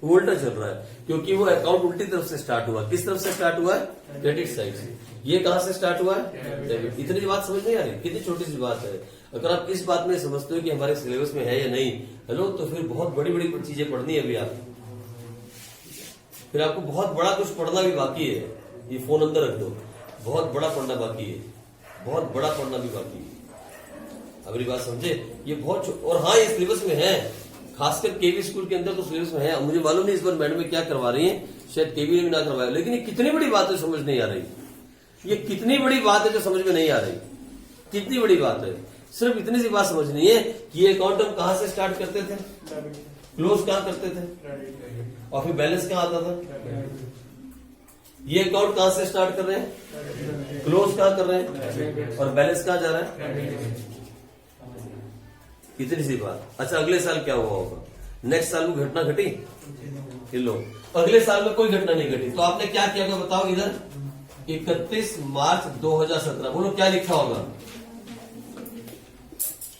वो उल्टा चल रहा है, क्योंकि वो अकाउंट उल्टी तरफ से स्टार्ट हुआ। किस तरफ से स्टार्ट हुआ है? क्रेडिट साइड से। ये कहां से स्टार्ट हुआ है? डेबिट। इतनी बात समझ नहीं आ रही? कितनी छोटी सी बात है। अगर आप इस बात में समझते हो कि हमारे सिलेबस में है या नहीं, हेलो, तो फिर बहुत बड़ी बड़ी चीजें पढ़नी है अभी आपको। फिर आपको बहुत बड़ा कुछ पढ़ना भी बाकी है। ये फोन अंदर रख दो, बहुत बड़ा पढ़ना बाकी है, बहुत बड़ा पढ़ना भी बाकी है। अगली बात समझे, ये बहुत और हाँ, ये सिलेबस में है, खासकर केवी स्कूल के अंदर तो सिलेबस में है। मुझे मालूम नहीं इस बार मैडम में क्या करवा रही है, शायद केवी ने भी ना करवाया, लेकिन ये कितनी बड़ी बात है समझ नहीं आ रही। ये कितनी बड़ी बात है जो समझ में नहीं आ रही, कितनी बड़ी बात है। सिर्फ इतनी सी बात समझनी है कि ये अकाउंट हम कहां से स्टार्ट करते थे, क्लोज कहां करते थे, और फिर बैलेंस कहां आता था। ये अकाउंट कहां से स्टार्ट कर रहे हैं, क्लोज कहां कर रहे हैं, और बैलेंस कहां जा रहा है। इतनी सी बात। अच्छा, अगले साल क्या हुआ होगा? नेक्स्ट साल में घटना घटी? लो, अगले साल में कोई घटना नहीं घटी, तो आपने क्या किया बताओ। इधर 31 मार्च 2017, बोलो क्या लिखा होगा?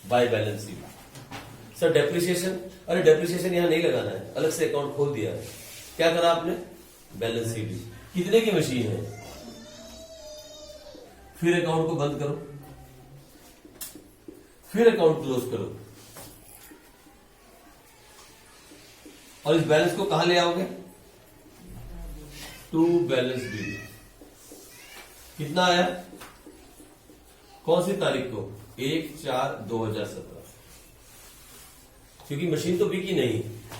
By balance sheet. Sir depreciation, अरे डेप्रिसिएशन यहां नहीं लगाना है, अलग से अकाउंट खोल दिया है। क्या करा आपने? Balance sheet. कितने की मशीन है? फिर अकाउंट को बंद करो, फिर अकाउंट क्लोज करो, और इस बैलेंस को कहां ले आओगे? To balance BD. कितना आया? कौन सी तारीख को? 1/4/2017। क्योंकि मशीन तो बिकी नहीं,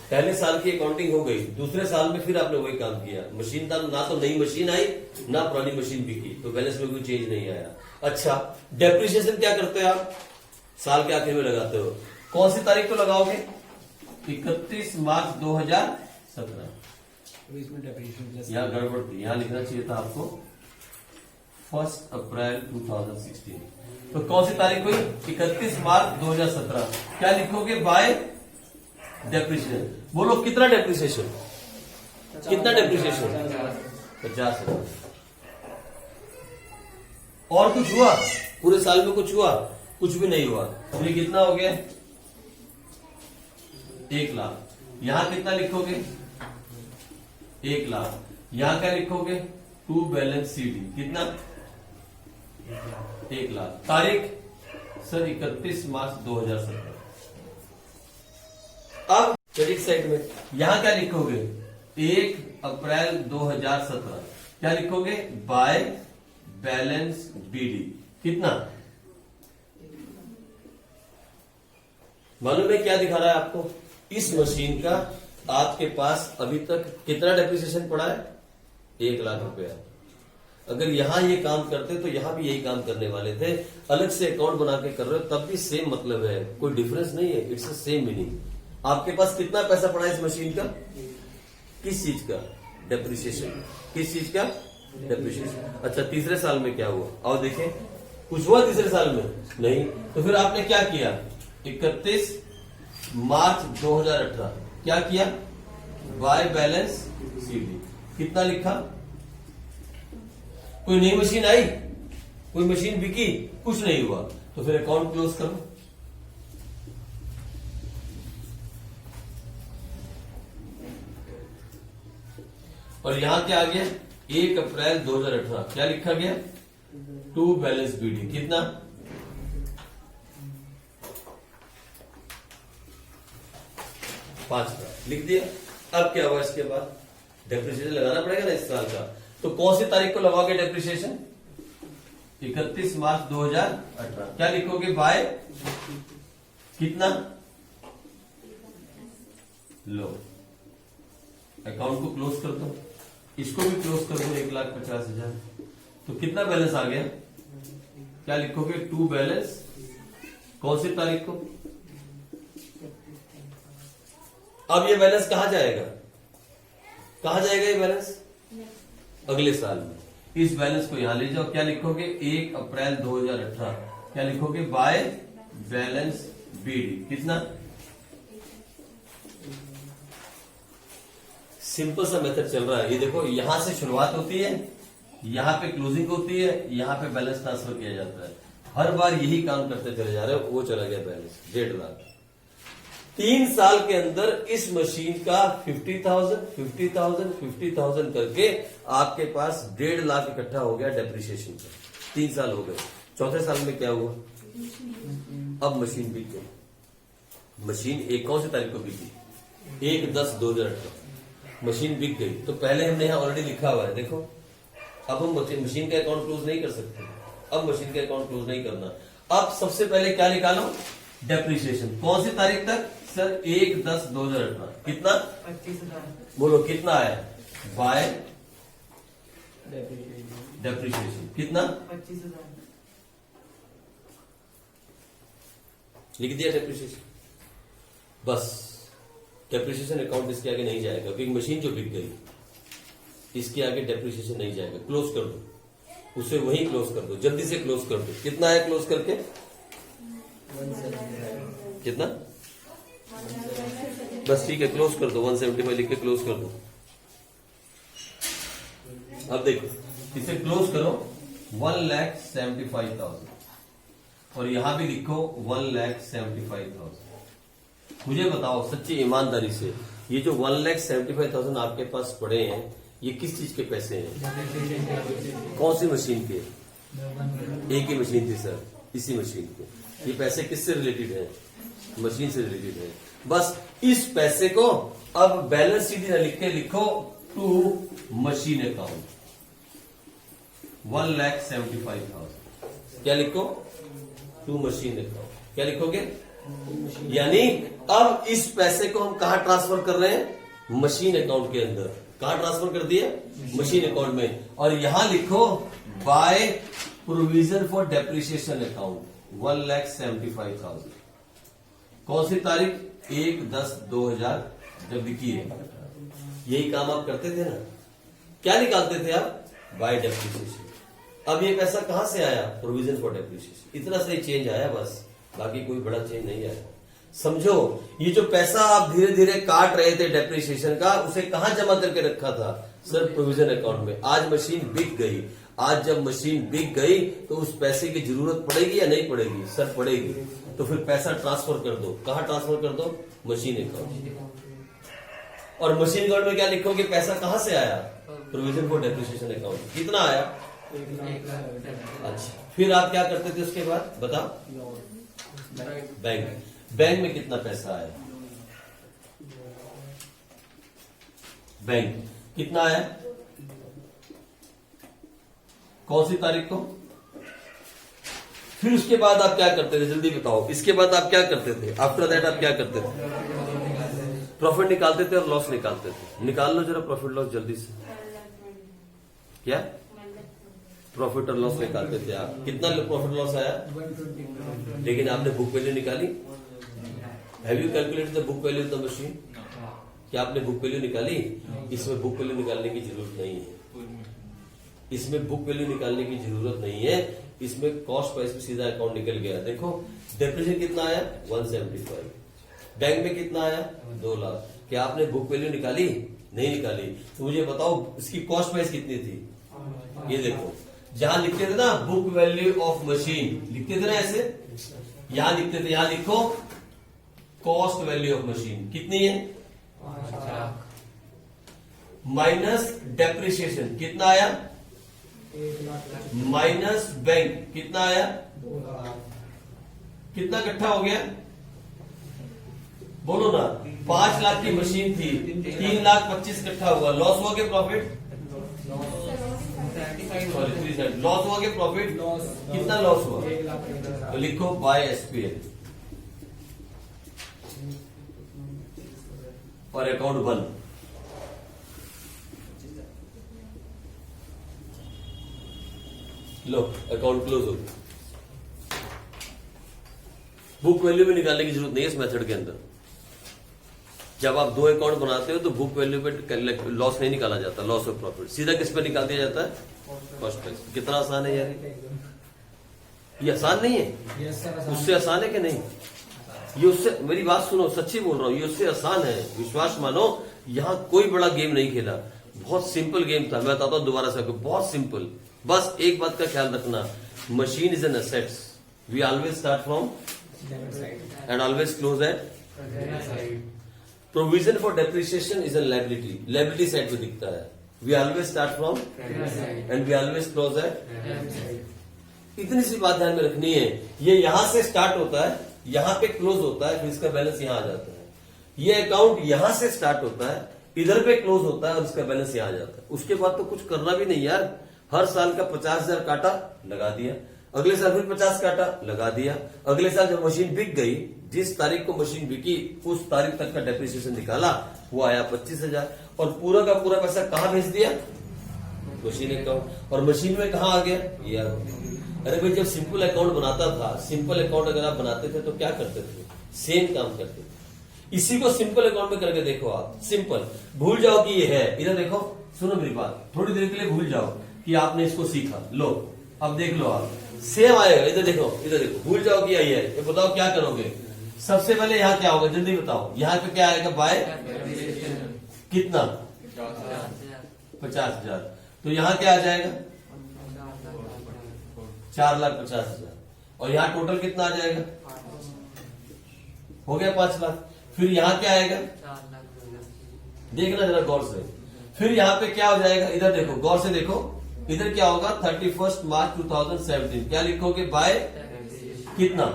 पहले साल की अकाउंटिंग हो गई, दूसरे साल में फिर आपने वही काम किया। मशीन ना तो नई मशीन आई, ना पुरानी मशीन बिकी, तो बैलेंस में कोई चेंज नहीं आया। अच्छा, डेप्रिसिएशन क्या करते हो आप? साल के आखिर में लगाते हो। कौन सी तारीख को लगाओगे? 31 मार्च 2017। इसमें डेप्रिसिएशन यहाँ गड़बड़ थी, यहाँ लिखना चाहिए था आपको 1 अप्रैल 2016। तो कौन सी तारीख हुई? 31 मार्च 2017। क्या लिखोगे? Bye depreciation. बोलो कितना डेप्रिसिएशन? कितना डेप्रिसिएशन? 50,000। और कुछ हुआ? पूरे साल में कुछ हुआ? कुछ भी नहीं हुआ। तो ये कितना हो गया? 1 लाख। यहां कितना लिखोगे? 1 लाख। यहां क्या लिखोगे? To balance CD. कितना? 1 लाख। तारीख सर 31 मार्च 2017। अब क्रेडिट साइड में यहां क्या लिखोगे? 1 अप्रैल 2017। क्या लिखोगे? By balance BD. कितना? मालूम है क्या दिखा रहा है आपको? इस मशीन का आपके पास अभी तक कितना डेप्रिसिएशन पड़ा है? 1 लाख रुपया। अगर यहां ये काम करते तो यहां भी यही काम करने वाले थे। अलग से अकाउंट बना के कर रहे हो तब भी सेम मतलब है, कोई डिफरेंस नहीं है। It's a same meaning. आपके पास कितना पैसा पड़ा है इस मशीन का? किस चीज का? डेप्रिसिएशन। किस चीज का? डेप्रिसिएशन। अच्छा, तीसरे साल में क्या हुआ? आओ देखें। कुछ हुआ तीसरे साल में? नहीं। तो फिर आपने क्या किया? 31 मार्च 2018 क्या किया? By balance CD. कितना लिखा? कोई नई मशीन आई? कोई मशीन बिकी? कुछ नहीं हुआ। तो फिर अकाउंट क्लोज करो। और यहां क्या आ गया? 1 अप्रैल 2018। क्या लिखा गया? To balance BD. कितना? 5 लाख लिख दिया। अब क्या हुआ? इसके बाद डेप्रिसिएशन लगाना पड़ेगा ना इस साल का। तो कौन सी तारीख को लगाओगे डेप्रिसिएशन? 31 मार्च 2018। क्या लिखोगे? बाय कितना? लो, अकाउंट को क्लोज कर दो, इसको भी क्लोज कर दो। 1,50,000। तो कितना बैलेंस आ गया? क्या लिखोगे? To balance. कौन सी तारीख को? अब ये बैलेंस कहां जाएगा? कहां जाएगा ये बैलेंस? अगले साल में। इस बैलेंस को यहां ले जाओ। क्या लिखोगे? 1 अप्रैल 2018। क्या लिखोगे? By balance BD. कितना? सिंपल सा मेथड चल रहा है। ये देखो, यहां से शुरुआत होती है, यहां पे क्लोजिंग होती है, यहां पे बैलेंस ट्रांसफर किया जाता है। हर बार यही काम करते चले जा रहे हो। वो चला गया बैलेंस 1.5 लाख। 3 साल के अंदर इस मशीन का 50,000 50,000 50,000 करके आपके पास 1.5 लाख इकट्ठा हो गया डेप्रिसिएशन का। 3 साल हो गए। चौथे साल में क्या हुआ? अब मशीन बिक गई। मशीन एक कौन सी तारीख को बिकी? 1/10/2018 मशीन बिक गई। तो पहले हमने यहाँ ऑलरेडी लिखा हुआ है, देखो। अब हम मशीन का अकाउंट क्लोज नहीं कर सकते। अब मशीन का अकाउंट क्लोज नहीं करना। अब सबसे पहले क्या निकालो? डेप्रिसिएशन। कौन सी तारीख तक? सर 1/10/2018। कितना? 25,000। बोलो कितना है? बाय डेप्रिसिएशन कितना? 25,000। लिख दिया डेप्रिसिएशन। बस डेप्रिसिएशन अकाउंट इसके आगे नहीं जाएगा, क्योंकि मशीन जो बिक गई इसके आगे डेप्रिसिएशन नहीं जाएगा। क्लोज कर दो, उसे वहीं क्लोज कर दो, जल्दी से क्लोज कर दो। कितना है क्लोज करके? कितना? बस ठीक है, क्लोज कर दो। 175 लिख के क्लोज कर दो। अब देखो, इसे क्लोज करो 1,75,000 और यहां भी लिखो 1,75,000। मुझे बताओ सच्ची ईमानदारी से, ये जो 1,75,000 आपके पास पड़े हैं, ये किस चीज के पैसे हैं? कौन सी मशीन के? एक ही मशीन थी सर, इसी मशीन के। ये पैसे किससे रिलेटेड है? मशीन से रिलेटेड है। बस इस पैसे को अब बैलेंस शीट में लिख के लिखो टू मशीन अकाउंट 1,75,000। क्या लिखो? To machine account. क्या लिखोगे? यानी अब इस पैसे को हम कहां ट्रांसफर कर रहे हैं? मशीन अकाउंट के अंदर। कहां ट्रांसफर कर दिया? मशीन अकाउंट में। और यहां लिखो by provision for depreciation account 1,75,000। कौन सी तारीख? 1/10/2000 जब बिकी है। यही काम आप करते थे ना? क्या निकालते थे आप? Bye depreciation. अब ये पैसा कहां से आया? Provision for depreciation. इतना सही चेंज आया बस, बाकी कोई बड़ा चेंज नहीं आया। समझो, ये जो पैसा आप धीरे धीरे काट रहे थे डेप्रिसिएशन का, उसे कहां जमा करके रखा था? सर प्रोविजन अकाउंट में। आज मशीन बिक गई। आज जब मशीन बिक गई तो उस पैसे की जरूरत पड़ेगी या नहीं पड़ेगी? सर पड़ेगी। तो फिर पैसा ट्रांसफर कर दो। कहां ट्रांसफर कर दो? Machine account. और मशीन अकाउंट में क्या लिखोगे? पैसा कहां से आया? Provision for depreciation account. कितना आया? अच्छा, फिर आप क्या करते थे उसके बाद? बताओ। बैंक। बैंक में कितना पैसा आया? बैंक कितना आया? कौन सी तारीख को? फिर उसके बाद आप क्या करते थे? जल्दी बताओ। इसके बाद आप क्या करते थे? आफ्टर दैट आप क्या करते थे? प्रॉफिट निकालते थे और लॉस निकालते थे। निकाल लो जरा प्रॉफिट लॉस जल्दी से। क्या प्रॉफिट और लॉस निकालते थे आप? कितना प्रॉफिट लॉस आया? लेकिन आपने बुक वैल्यू निकाली? Have you calculated the book value of the machine? क्या आपने बुक वैल्यू निकाली? इसमें बुक वैल्यू निकालने की जरूरत नहीं है। इसमें बुक वैल्यू निकालने की जरूरत नहीं है। इसमें कॉस्ट प्राइस में सीधा अकाउंट निकल गया। देखो डेप्रिसिएशन कितना आया? 175। बैंक में कितना आया? 2 लाख। क्या आपने बुक वैल्यू निकाली? नहीं निकाली। तो मुझे बताओ इसकी कॉस्ट प्राइस कितनी थी? ये देखो, जहां लिखते थे ना बुक वैल्यू ऑफ मशीन, लिखते थे ना ऐसे, यहां लिखते थे। यहां लिखो कॉस्ट वैल्यू ऑफ मशीन कितनी है? माइनस डेप्रिसिएशन कितना आया? माइनस बैंक कितना आया? कितना इकट्ठा हो गया? बोलो ना। 5 लाख की मशीन थी, 3,25,000 इकट्ठा हुआ। लॉस हुआ के प्रॉफिट? सॉरी, लॉस हुआ के प्रॉफिट? कितना लॉस हुआ? तो लिखो बाय एसपीएल और अकाउंट 1। लो अकाउंट क्लोज हो गया। बुक वैल्यू में निकालने की जरूरत नहीं है इस मेथड के अंदर। जब आप 2 अकाउंट बनाते हो तो बुक वैल्यू पे लॉस नहीं निकाला जाता, लॉस ऑफ प्रॉफिट सीधा किस पे निकाल दिया जाता है? Cost price. कितना आसान है यार ये आसान नहीं है? उससे आसान है कि नहीं? ये उससे, मेरी बात सुनो, सच्ची बोल रहा हूं, ये उससे आसान है, विश्वास मानो। यहां कोई बड़ा गेम नहीं खेला, बहुत सिंपल गेम था। मैं बताता हूं दोबारा से, बहुत सिंपल। बस एक बात का ख्याल रखना, machine is an assets. We always start from and always close at provision for depreciation is an liability, liability side पे दिखता है। We always start from and we always close at. इतनी सी बात ध्यान में रखनी है, ये यहां से स्टार्ट होता है, यहां पे क्लोज होता है, फिर इसका बैलेंस यहां आ जाता है। ये अकाउंट यहां से स्टार्ट होता है, इधर पे क्लोज होता है और इसका बैलेंस यहां आ जाता है। उसके बाद तो कुछ करना भी नहीं यार, हर साल का 50,000 काटा लगा दिया, अगले साल फिर 50 काटा लगा दिया, अगले साल जब मशीन बिक गई, जिस तारीख को मशीन बिकी उस तारीख तक का डेप्रिसिएशन निकाला, वो आया 25,000 और पूरा का पूरा पैसा कहां भेज दिया? Machine account. और मशीन में कहां आ गया? ये आ गया। अरे भाई जब सिंपल अकाउंट बनाता था, सिंपल अकाउंट अगर आप बनाते थे तो क्या करते थे? सेम काम करते थे। इसी को सिंपल अकाउंट में करके देखो आप, सिंपल। भूल जाओ कि ये है, इधर देखो, सुनो मेरी बात, थोड़ी देर के लिए भूल जाओ कि आपने इसको सीखा। लो अब देख लो आप, सेम आएगा। इधर देखो, इधर देखो, भूल जाओ कि यही है। ये बताओ क्या करोगे? सबसे पहले यहाँ क्या होगा, जल्दी बताओ। यहाँ पे क्या आएगा? बाय कितना? 50,000। तो यहाँ क्या आ जाएगा? 4,50,000। और यहाँ टोटल कितना आ जाएगा? हो गया 5 लाख। फिर यहाँ क्या आएगा? देखना जरा गौर से। फिर यहाँ पे क्या हो जाएगा? इधर देखो, गौर से देखो, इधर क्या होगा? 31 मार्च 2017। क्या लिखोगे? बाय कितना?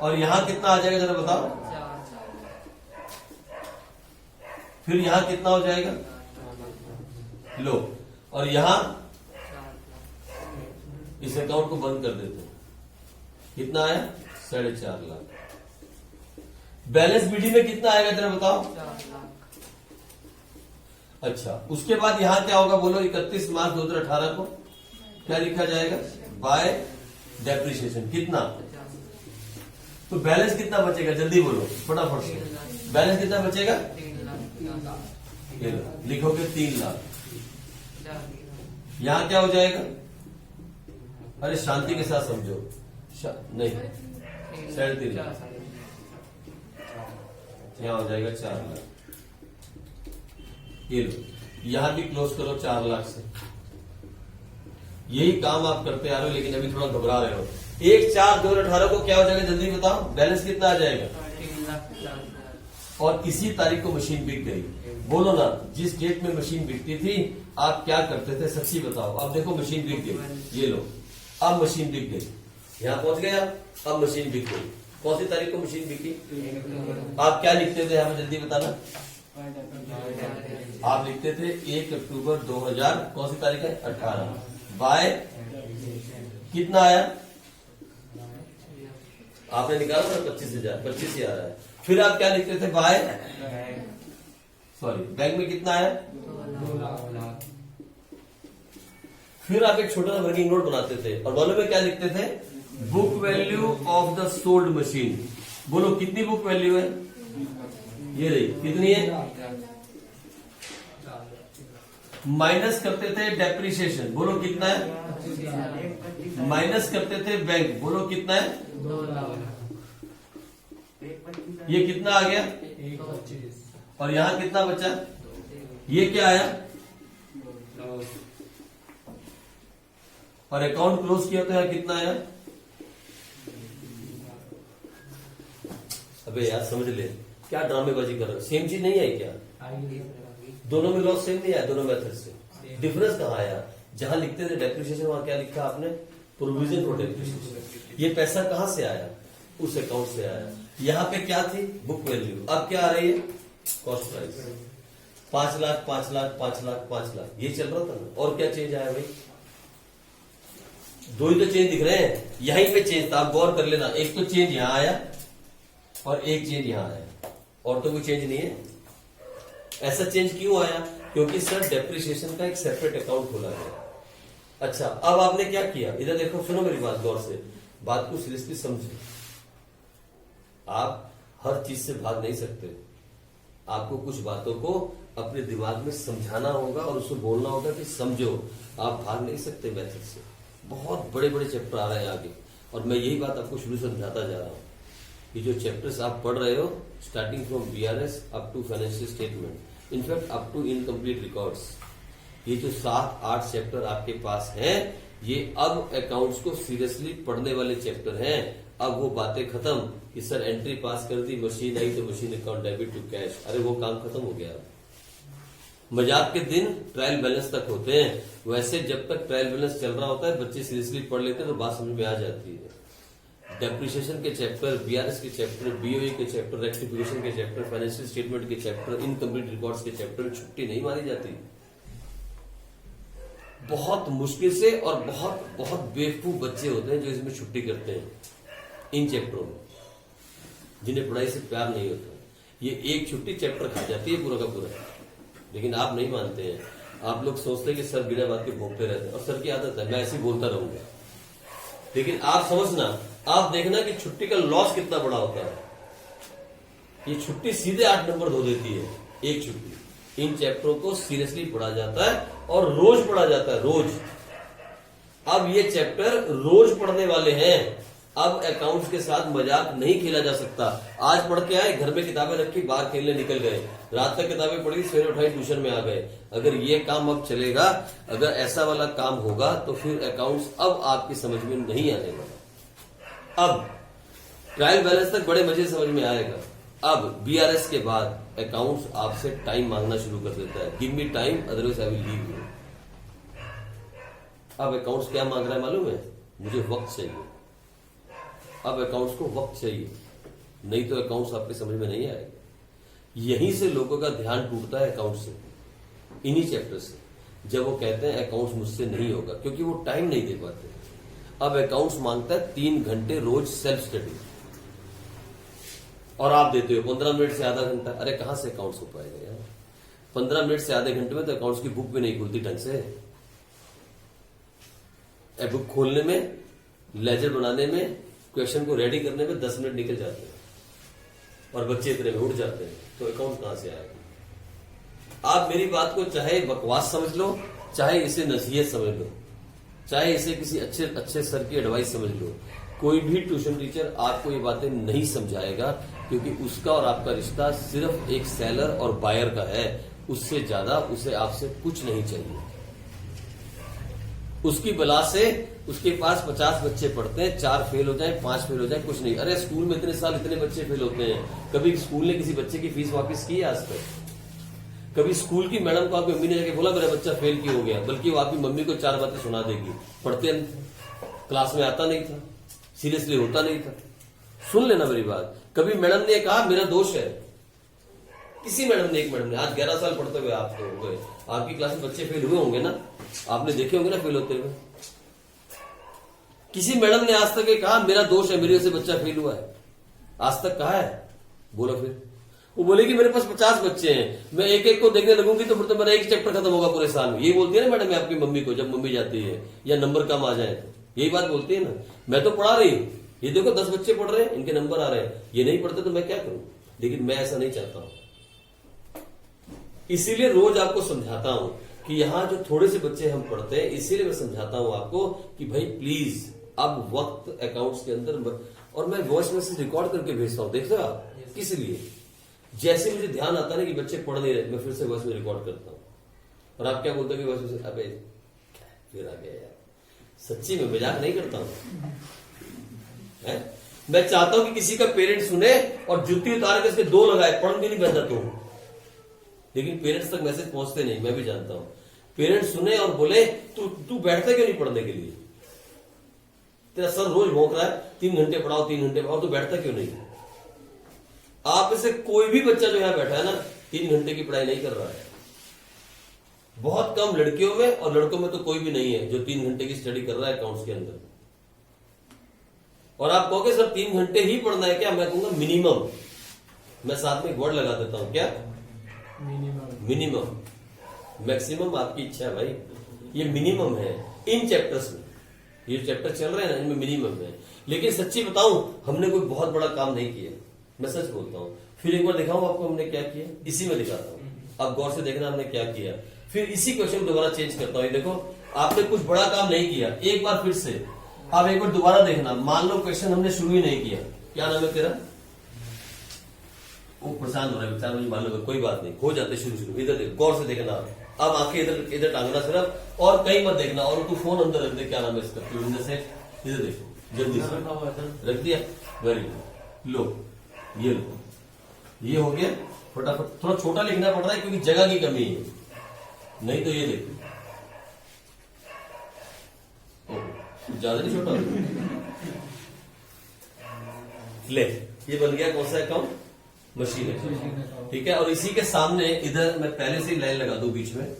और यहाँ कितना आ जाएगा जरा बताओ। फिर यहाँ कितना हो जाएगा? लो, और यहाँ इस अकाउंट को बंद कर देते हैं। कितना आया? 4.5 लाख। बैलेंस बीडी में कितना आएगा जरा बताओ। अच्छा, उसके बाद यहां क्या होगा बोलो? 31 मार्च 2018 को क्या लिखा जाएगा? Bye depreciation. कितना? तो बैलेंस कितना बचेगा? जल्दी बोलो फटाफट से। बैलेंस कितना बचेगा? लिखोगे 3 लाख। यहां क्या हो जाएगा? अरे शांति के साथ समझो। नहीं, 3.5 लाख। यहां हो जाएगा 4 लाख। ये लो, यहां भी क्लोज करो 4 लाख से। यही काम आप करते आ रहे हो, लेकिन अभी थोड़ा घबरा रहे हो। 1/4/2018 को क्या हो जाएगा? जल्दी बताओ। बैलेंस कितना आ जाएगा? और इसी तारीख को मशीन बिक गई। बोलो ना, जिस डेट में मशीन बिकती थी आप क्या करते थे? सच्ची बताओ। अब देखो मशीन बिक गई, ये लो, अब मशीन बिक गई, यहां पहुंच गया, अब मशीन बिक गई। कौन सी तारीख को मशीन बिकी? आप क्या लिखते थे? हमें जल्दी बताना। आप लिखते थे 1 अक्टूबर 2000, कौन सी तारीख है? 18। बाय कितना आया? आपने निकाला ना 25,000, 25 ही आ रहा है। फिर आप क्या लिखते थे? बाय सॉरी, बैंक में कितना आया? 2 लाख। फिर आप एक छोटा सा वर्किंग नोट बनाते थे और वालों में क्या लिखते थे? Book value of the sold machine. बोलो कितनी बुक वैल्यू है? ये रही, कितनी है? माइनस करते थे डेप्रिसिएशन, बोलो कितना है? माइनस करते थे बैंक, बोलो कितना है? 2 लाख। ये कितना आ गया? 125। और यहां कितना बचा? ये क्या आया? और अकाउंट क्लोज किया तो यहां कितना आया? अबे यार समझ ले, क्या ड्रामेबाजी कर रहे हो? सेम चीज नहीं आई क्या? दोनों में लॉस सेम नहीं आया? दोनों मेथड से डिफरेंस कहाँ आया? जहां लिखते थे डेप्रिसिएशन, वहां क्या लिखा आपने? Provision for depreciation. ये पैसा कहां से आया? उस अकाउंट से आया। यहां पे क्या थी? Book value. अब क्या आ रही है? Cost price. 5 लाख, 5 लाख, 5 लाख, 5 लाख, ये चल रहा था ना। और क्या चेंज आया भाई? 2 ही तो चेंज दिख रहे हैं। यहीं पे चेंज था, आप गौर कर लेना। एक तो चेंज यहां आया और एक चेंज यहां आया, और तो कोई चेंज नहीं है। ऐसा चेंज क्यों आया? क्योंकि सर डेप्रिसिएशन का एक सेपरेट अकाउंट खोला गया। अच्छा, अब आपने क्या किया? इधर देखो, सुनो मेरी बात गौर से, बात को सीरियसली समझो। आप हर चीज से भाग नहीं सकते। आपको कुछ बातों को अपने दिमाग में समझाना होगा और उसको बोलना होगा कि समझो। आप भाग नहीं सकते मेथड से। बहुत बड़े बड़े चैप्टर आ रहे हैं आगे, और मैं यही बात आपको शुरू से समझाता जा रहा हूं कि जो चैप्टर्स आप पढ़ रहे हो, starting from BRS up to financial statement, in fact up to incomplete records, ये जो 7-8 चैप्टर आपके पास हैं, ये अब अकाउंट्स को सीरियसली पढ़ने वाले चैप्टर हैं। अब वो बातें खत्म कि सर एंट्री पास कर दी, मशीन आई तो machine account debit to cash, अरे वो काम खत्म हो गया। मजाक के दिन ट्रायल बैलेंस तक होते हैं, वैसे जब तक ट्रायल बैलेंस चल रहा होता है बच्चे सीरियसली पढ़ लेते हैं तो बात समझ में आ जाती है। डेप्रिसिएशन के चैप्टर, बीआरएस के चैप्टर, बीओई के चैप्टर, रेक्टिफिकेशन के चैप्टर, फाइनेंशियल स्टेटमेंट के चैप्टर, इनकम्प्लीट रिकॉर्ड्स के चैप्टर में छुट्टी नहीं मारी जाती। बहुत मुश्किल से और बहुत बहुत बेवकूफ बच्चे होते हैं जो इसमें छुट्टी करते हैं इन चैप्टरों में, जिन्हें पढ़ाई से प्यार नहीं होता। ये एक छुट्टी चैप्टर खा जाती है पूरा का पूरा, लेकिन आप नहीं मानते हैं। आप लोग सोचते हैं कि सर बिना बात के भोगते रहते हैं, और सर की आदत है मैं ऐसे ही बोलता रहूंगा। लेकिन आप समझना, आप देखना कि छुट्टी का लॉस कितना बड़ा होता है। ये छुट्टी सीधे 8 नंबर धो देती है, एक छुट्टी। इन चैप्टरों को सीरियसली पढ़ा जाता है और रोज पढ़ा जाता है, रोज। अब ये चैप्टर रोज पढ़ने वाले हैं। अब अकाउंट्स के साथ मजाक नहीं खेला जा सकता। आज पढ़ के आए, घर में किताबें रखी, बाहर खेलने निकल गए, रात तक किताबें पढ़ी, सवेरे उठाई, ट्यूशन में आ गए। अगर ये काम अब चलेगा, अगर ऐसा वाला काम होगा तो फिर अकाउंट्स अब आपकी समझ में नहीं आने वाला। अब ट्रायल बैलेंस तक बड़े मजे समझ में आएगा। अब बीआरएस के बाद अकाउंट्स आपसे टाइम मांगना शुरू कर देता है, give me time otherwise I will leave you. अब अकाउंट्स क्या मांग रहा है मालूम है? मुझे वक्त चाहिए। अब अकाउंट्स को वक्त चाहिए, नहीं तो अकाउंट्स आपके समझ में नहीं आएगा। यहीं से लोगों का ध्यान टूटता है अकाउंट से, इन्हीं चैप्टर से, जब वो कहते हैं अकाउंट्स मुझसे नहीं होगा, क्योंकि वो टाइम नहीं दे पाते। अब अकाउंट्स मांगता है 3 घंटे रोज सेल्फ स्टडी, और आप देते हो 15 मिनट से आधा घंटा। अरे कहां से अकाउंट्स हो पाएगा यार? 15 मिनट से आधे घंटे में तो अकाउंट्स की बुक भी नहीं खुलती ढंग से। बुक खोलने में, लेजर बनाने में, क्वेश्चन को रेडी करने में 10 मिनट निकल जाते हैं, और बच्चे इतने में उठ जाते हैं, तो अकाउंट कहां से आएगा? आप मेरी बात को चाहे बकवास समझ लो, चाहे इसे नसीहत समझ लो, चाहे इसे किसी अच्छे सर की एडवाइस समझ लो, कोई भी ट्यूशन टीचर आपको ये बातें नहीं समझाएगा, क्योंकि उसका और आपका रिश्ता सिर्फ एक सेलर और बायर का है। उससे ज्यादा उसे आपसे कुछ नहीं चाहिए। उसकी बला से उसके पास 50 बच्चे पढ़ते हैं, 4 फेल हो जाए, 5 फेल हो जाए, कुछ नहीं। अरे स्कूल में इतने साल इतने बच्चे फेल होते हैं, कभी स्कूल ने किसी बच्चे की फीस वापस की है आज तक? कभी स्कूल की मैडम को आपकी मम्मी ने जाके बोला मेरा बच्चा फेल क्यों हो गया? बल्कि वो आपकी मम्मी को 4 बातें सुना देगी। पढ़ते क्लास में आता नहीं था, सीरियसली होता नहीं था। सुन लेना मेरी बात। कभी मैडम ने कहा मेरा दोष है, किसी मैडम ने, एक मैडम ने, आज 11 साल पढ़ते हुए आप हो गए, आपकी क्लास में बच्चे फेल हुए होंगे ना, आपने देखे होंगे ना फेल होते हुए। किसी मैडम ने आज तक कहा मेरा दोष है, मेरी वजह से बच्चा फेल हुआ है? आज तक कहा है? बोलो फिर। वो बोलेगी मेरे पास 50 बच्चे हैं, मैं एक एक को देखने लगूंगी तो फिर तो मेरा एक चैप्टर खत्म होगा पूरे साल में। यही बोलती है ना मैडम आपकी मम्मी को जब मम्मी जाती है, या नंबर कम आ जाए तो यही बात बोलती है ना। मैं तो पढ़ा रही हूं, ये देखो 10 बच्चे पढ़ रहे हैं, इनके नंबर आ रहे हैं, ये नहीं पढ़ते तो मैं क्या करूं? लेकिन मैं ऐसा नहीं चाहता हूं। इसीलिए रोज आपको समझाता हूं कि यहां जो थोड़े से बच्चे हम पढ़ते हैं, इसीलिए मैं समझाता हूं आपको कि भाई प्लीज अब वक्त अकाउंट्स के अंदर, और मैं वॉइस मैसेज रिकॉर्ड करके भेजता हूं, देखते हो आप? किस लिए? जैसे मुझे ध्यान आता है कि बच्चे पढ़ नहीं रहे, मैं फिर से वॉइस में रिकॉर्ड करता हूं। और आप क्या बोलते हो कि वॉइस में, अबे फिर आ गया यार। सच्ची में मजाक नहीं करता हूं। मैं चाहता हूं कि किसी का पेरेंट सुने और जुत्ती उतार के इसके 2 लगाए, पढ़ के नहीं बैठा तू। लेकिन पेरेंट्स तक मैसेज पहुंचते नहीं, मैं भी जानता हूं। पेरेंट्स सुने और बोले तू बैठता क्यों नहीं पढ़ने के लिए? तेरा सर रोज भौंक रहा है, 3 घंटे पढ़ाओ, 3 घंटे पढ़ाओ, तू बैठता क्यों नहीं? आप में से कोई भी बच्चा जो यहां बैठा है ना, 3 घंटे की पढ़ाई नहीं कर रहा है। बहुत कम लड़कियों में, और लड़कों में तो कोई भी नहीं है जो 3 घंटे की स्टडी कर रहा है अकाउंट्स के अंदर। और आप कहोगे सर 3 घंटे ही पढ़ना है क्या? मैं कहूंगा मिनिमम। मैं साथ में एक वर्ड लगा देता हूं, क्या? मिनिमम। मैक्सिमम आपकी इच्छा है भाई, ये मिनिमम है इन चैप्टर्स में। ये चैप्टर चल रहे हैं ना, इनमें मिनिमम है। लेकिन सच्ची बताऊं, हमने कोई बहुत बड़ा काम नहीं किया, मैं सच बोलता हूं। फिर एक बार दिखाऊं आपको हमने क्या किया, इसी में दिखाता हूं, आप गौर से देखना हमने क्या किया। फिर इसी क्वेश्चन दोबारा चेंज करता हूं। देखो आपने कुछ बड़ा काम नहीं किया, एक बार फिर से आप एक बार दोबारा देखना। मान लो क्वेश्चन हमने शुरू ही नहीं किया, क्या नाम है तेरा? वो परेशान हो रहा है बेचारा, मुझे मालूम है, कोई बात नहीं, हो जाते शुरू। इधर देखो, गौर से देखना। अब आंखें इधर टांगना सिर्फ, और कहीं मत देखना। और तू फोन अंदर रख दे, क्या नाम है इसका? इधर देखो, जल्दी से रख दिया, वेरी गुड। लो ये लो, ये हो गया। फटाफट थोड़ा छोटा लिखना पड़ रहा है क्योंकि जगह की कमी है, नहीं तो ये देखो ज्यादा नहीं छोटा ले। ये बन गया कौन सा अकाउंट? मशीन अकाउंट, ठीक है। और इसी के सामने इधर मैं पहले से ही लाइन लगा दूं बीच में,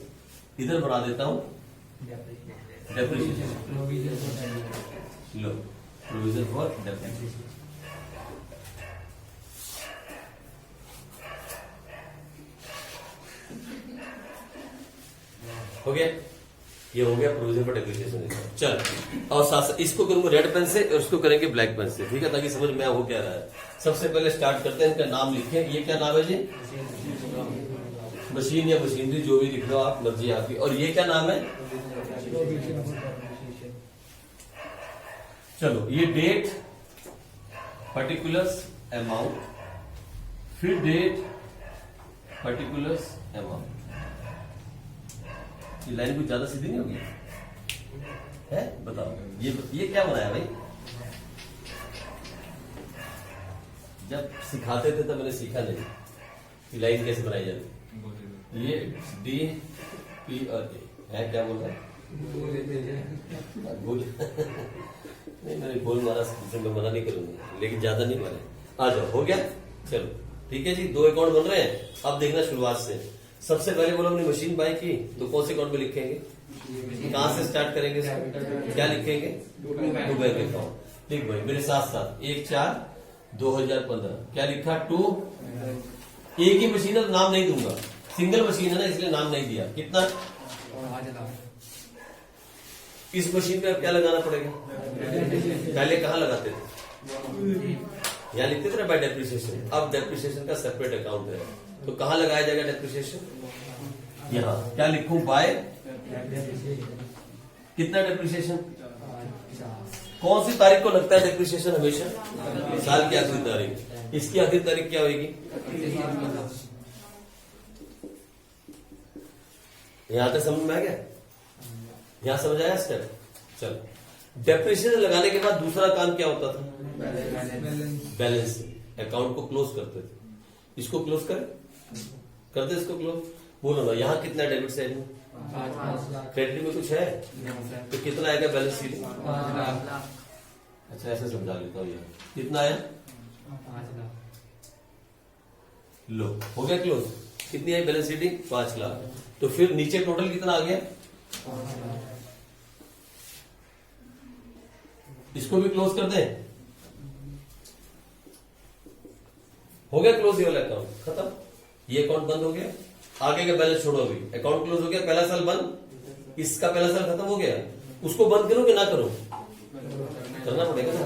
इधर बना देता हूं depreciation. Low provision for depreciation, हो गया। ये हो गया प्रोविजन फॉर डेप्रिसिएशन। चल और साथ इसको करूंगा रेड पेन से और इसको करेंगे ब्लैक पेन से, ठीक है, ताकि समझ में हो क्या रहा है। सबसे पहले स्टार्ट करते हैं, इनका नाम लिखें। ये क्या नाम है जी? मशीन या मशीनरी, जो भी लिख लो आप, मर्जी आपकी। और ये क्या नाम है? चलो ये डेट, पर्टिकुलर्स, अमाउंट, फिर डेट, पर्टिकुलर्स, अमाउंट। ये लाइन कुछ ज्यादा सीधी नहीं होगी है? बताओ ये क्या बनाया भाई? जब सिखाते थे तब मैंने सीखा नहीं कि लाइन कैसे बनाई जाती। ये डी पी और ए है, क्या बोल रहा है? बोल नहीं, मैंने बोल मारा, मैं मना नहीं करूंगा, लेकिन ज्यादा नहीं मारे। आ जाओ, हो गया। चलो ठीक है जी, 2 अकाउंट बन रहे हैं। अब देखना शुरुआत से। सबसे पहले बोलो हमने मशीन बाय की, तो कौन से अकाउंट में लिखेंगे? कहां से स्टार्ट करेंगे? क्या लिखेंगे? To bank account. लिख भाई मेरे साथ साथ, 1/4/2015 क्या लिखा? टू। एक ही मशीन है तो नाम नहीं दूंगा, सिंगल मशीन है ना इसलिए नाम नहीं दिया। कितना? इस मशीन पे अब क्या लगाना पड़ेगा? पहले कहाँ लगाते थे? यहाँ लिखते थे ना बाय डेप्रिसिएशन। अब डेप्रिसिएशन का सेपरेट अकाउंट है, तो कहाँ लगाया जाएगा डेप्रिसिएशन? यहाँ। क्या लिखूं? बाय कितना डेप्रिसिएशन? कौन सी तारीख को लगता है डेप्रिसिएशन? हमेशा साल की आखिरी तारीख। इसकी आखिरी तारीख क्या होगी? यहां तक समझ में आ गया? यहां समझ आया स्टेप? चलो डेप्रिसिएशन लगाने के बाद दूसरा काम क्या होता था? बैलेंस। अकाउंट को क्लोज करते थे। इसको क्लोज करते इसको क्लोज। बोलो ना, यहाँ कितना डेबिट साइड में? क्रेडिट में कुछ है तो कितना आएगा बैलेंस शीट? अच्छा ऐसे समझा लेता हूँ। कितना आया? लो हो गया क्लोज। कितनी आई बैलेंस शीट? 5 लाख। तो फिर नीचे टोटल कितना आ गया? इसको भी क्लोज कर दें। हो गया क्लोज, ये वाला अकाउंट खत्म। ये अकाउंट बंद हो गया, आगे का बैलेंस छोड़ो। अभी अकाउंट क्लोज हो गया, पहला साल बंद, इसका पहला साल खत्म हो गया। उसको बंद करो कि ना करो? करना पड़ेगा ना,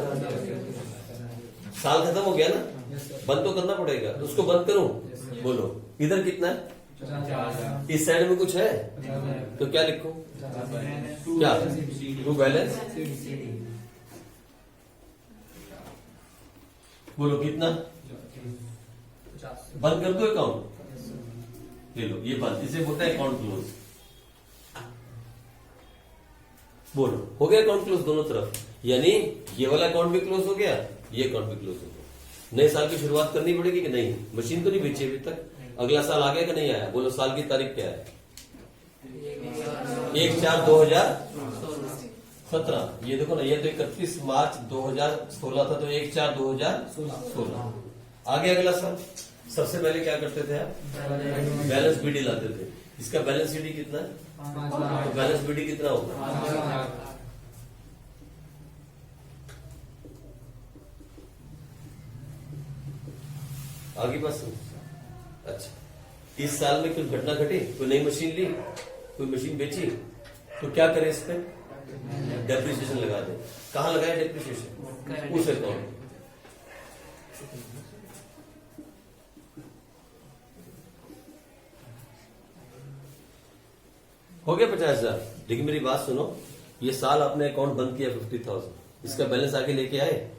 साल खत्म हो गया ना, बंद तो करना पड़ेगा। तो उसको बंद करूं? बोलो इधर कितना है? इस साइड में कुछ है तो क्या लिखो? क्या? To balance. बोलो कितना? बंद कर दो अकाउंट। ले लो ये बंद, इसे बोलते हैं अकाउंट क्लोज। बोलो हो गया अकाउंट क्लोज दोनों तरफ। यानी ये वाला अकाउंट भी क्लोज हो गया, ये अकाउंट भी क्लोज हो गया। नए साल की शुरुआत करनी पड़ेगी कि नहीं? मशीन तो नहीं बेची अभी तक, अगला साल आ गया कि नहीं आया? बोलो साल की तारीख क्या है? 1/4/2017। ये देखो ना, ये तो 31 मार्च 2016 था, तो 1/4/2016 आ गया अगला साल। सबसे पहले क्या करते थे आप? बैलेंस बीडी लाते थे। इसका बैलेंस बीडी कितना है? तो बैलेंस बीडी कितना होगा? आगे बस। अच्छा इस साल में कुछ घटना घटी, कोई नई मशीन ली, कोई मशीन बेची, तो क्या करें? इस पे डेप्रिसिएशन लगा दे। कहाँ लगाए डेप्रिसिएशन? उस अकाउंट। हो गया 50,000। लेकिन मेरी बात सुनो, ये साल आपने अकाउंट बंद किया 50,000, इसका बैलेंस आगे लेके आए?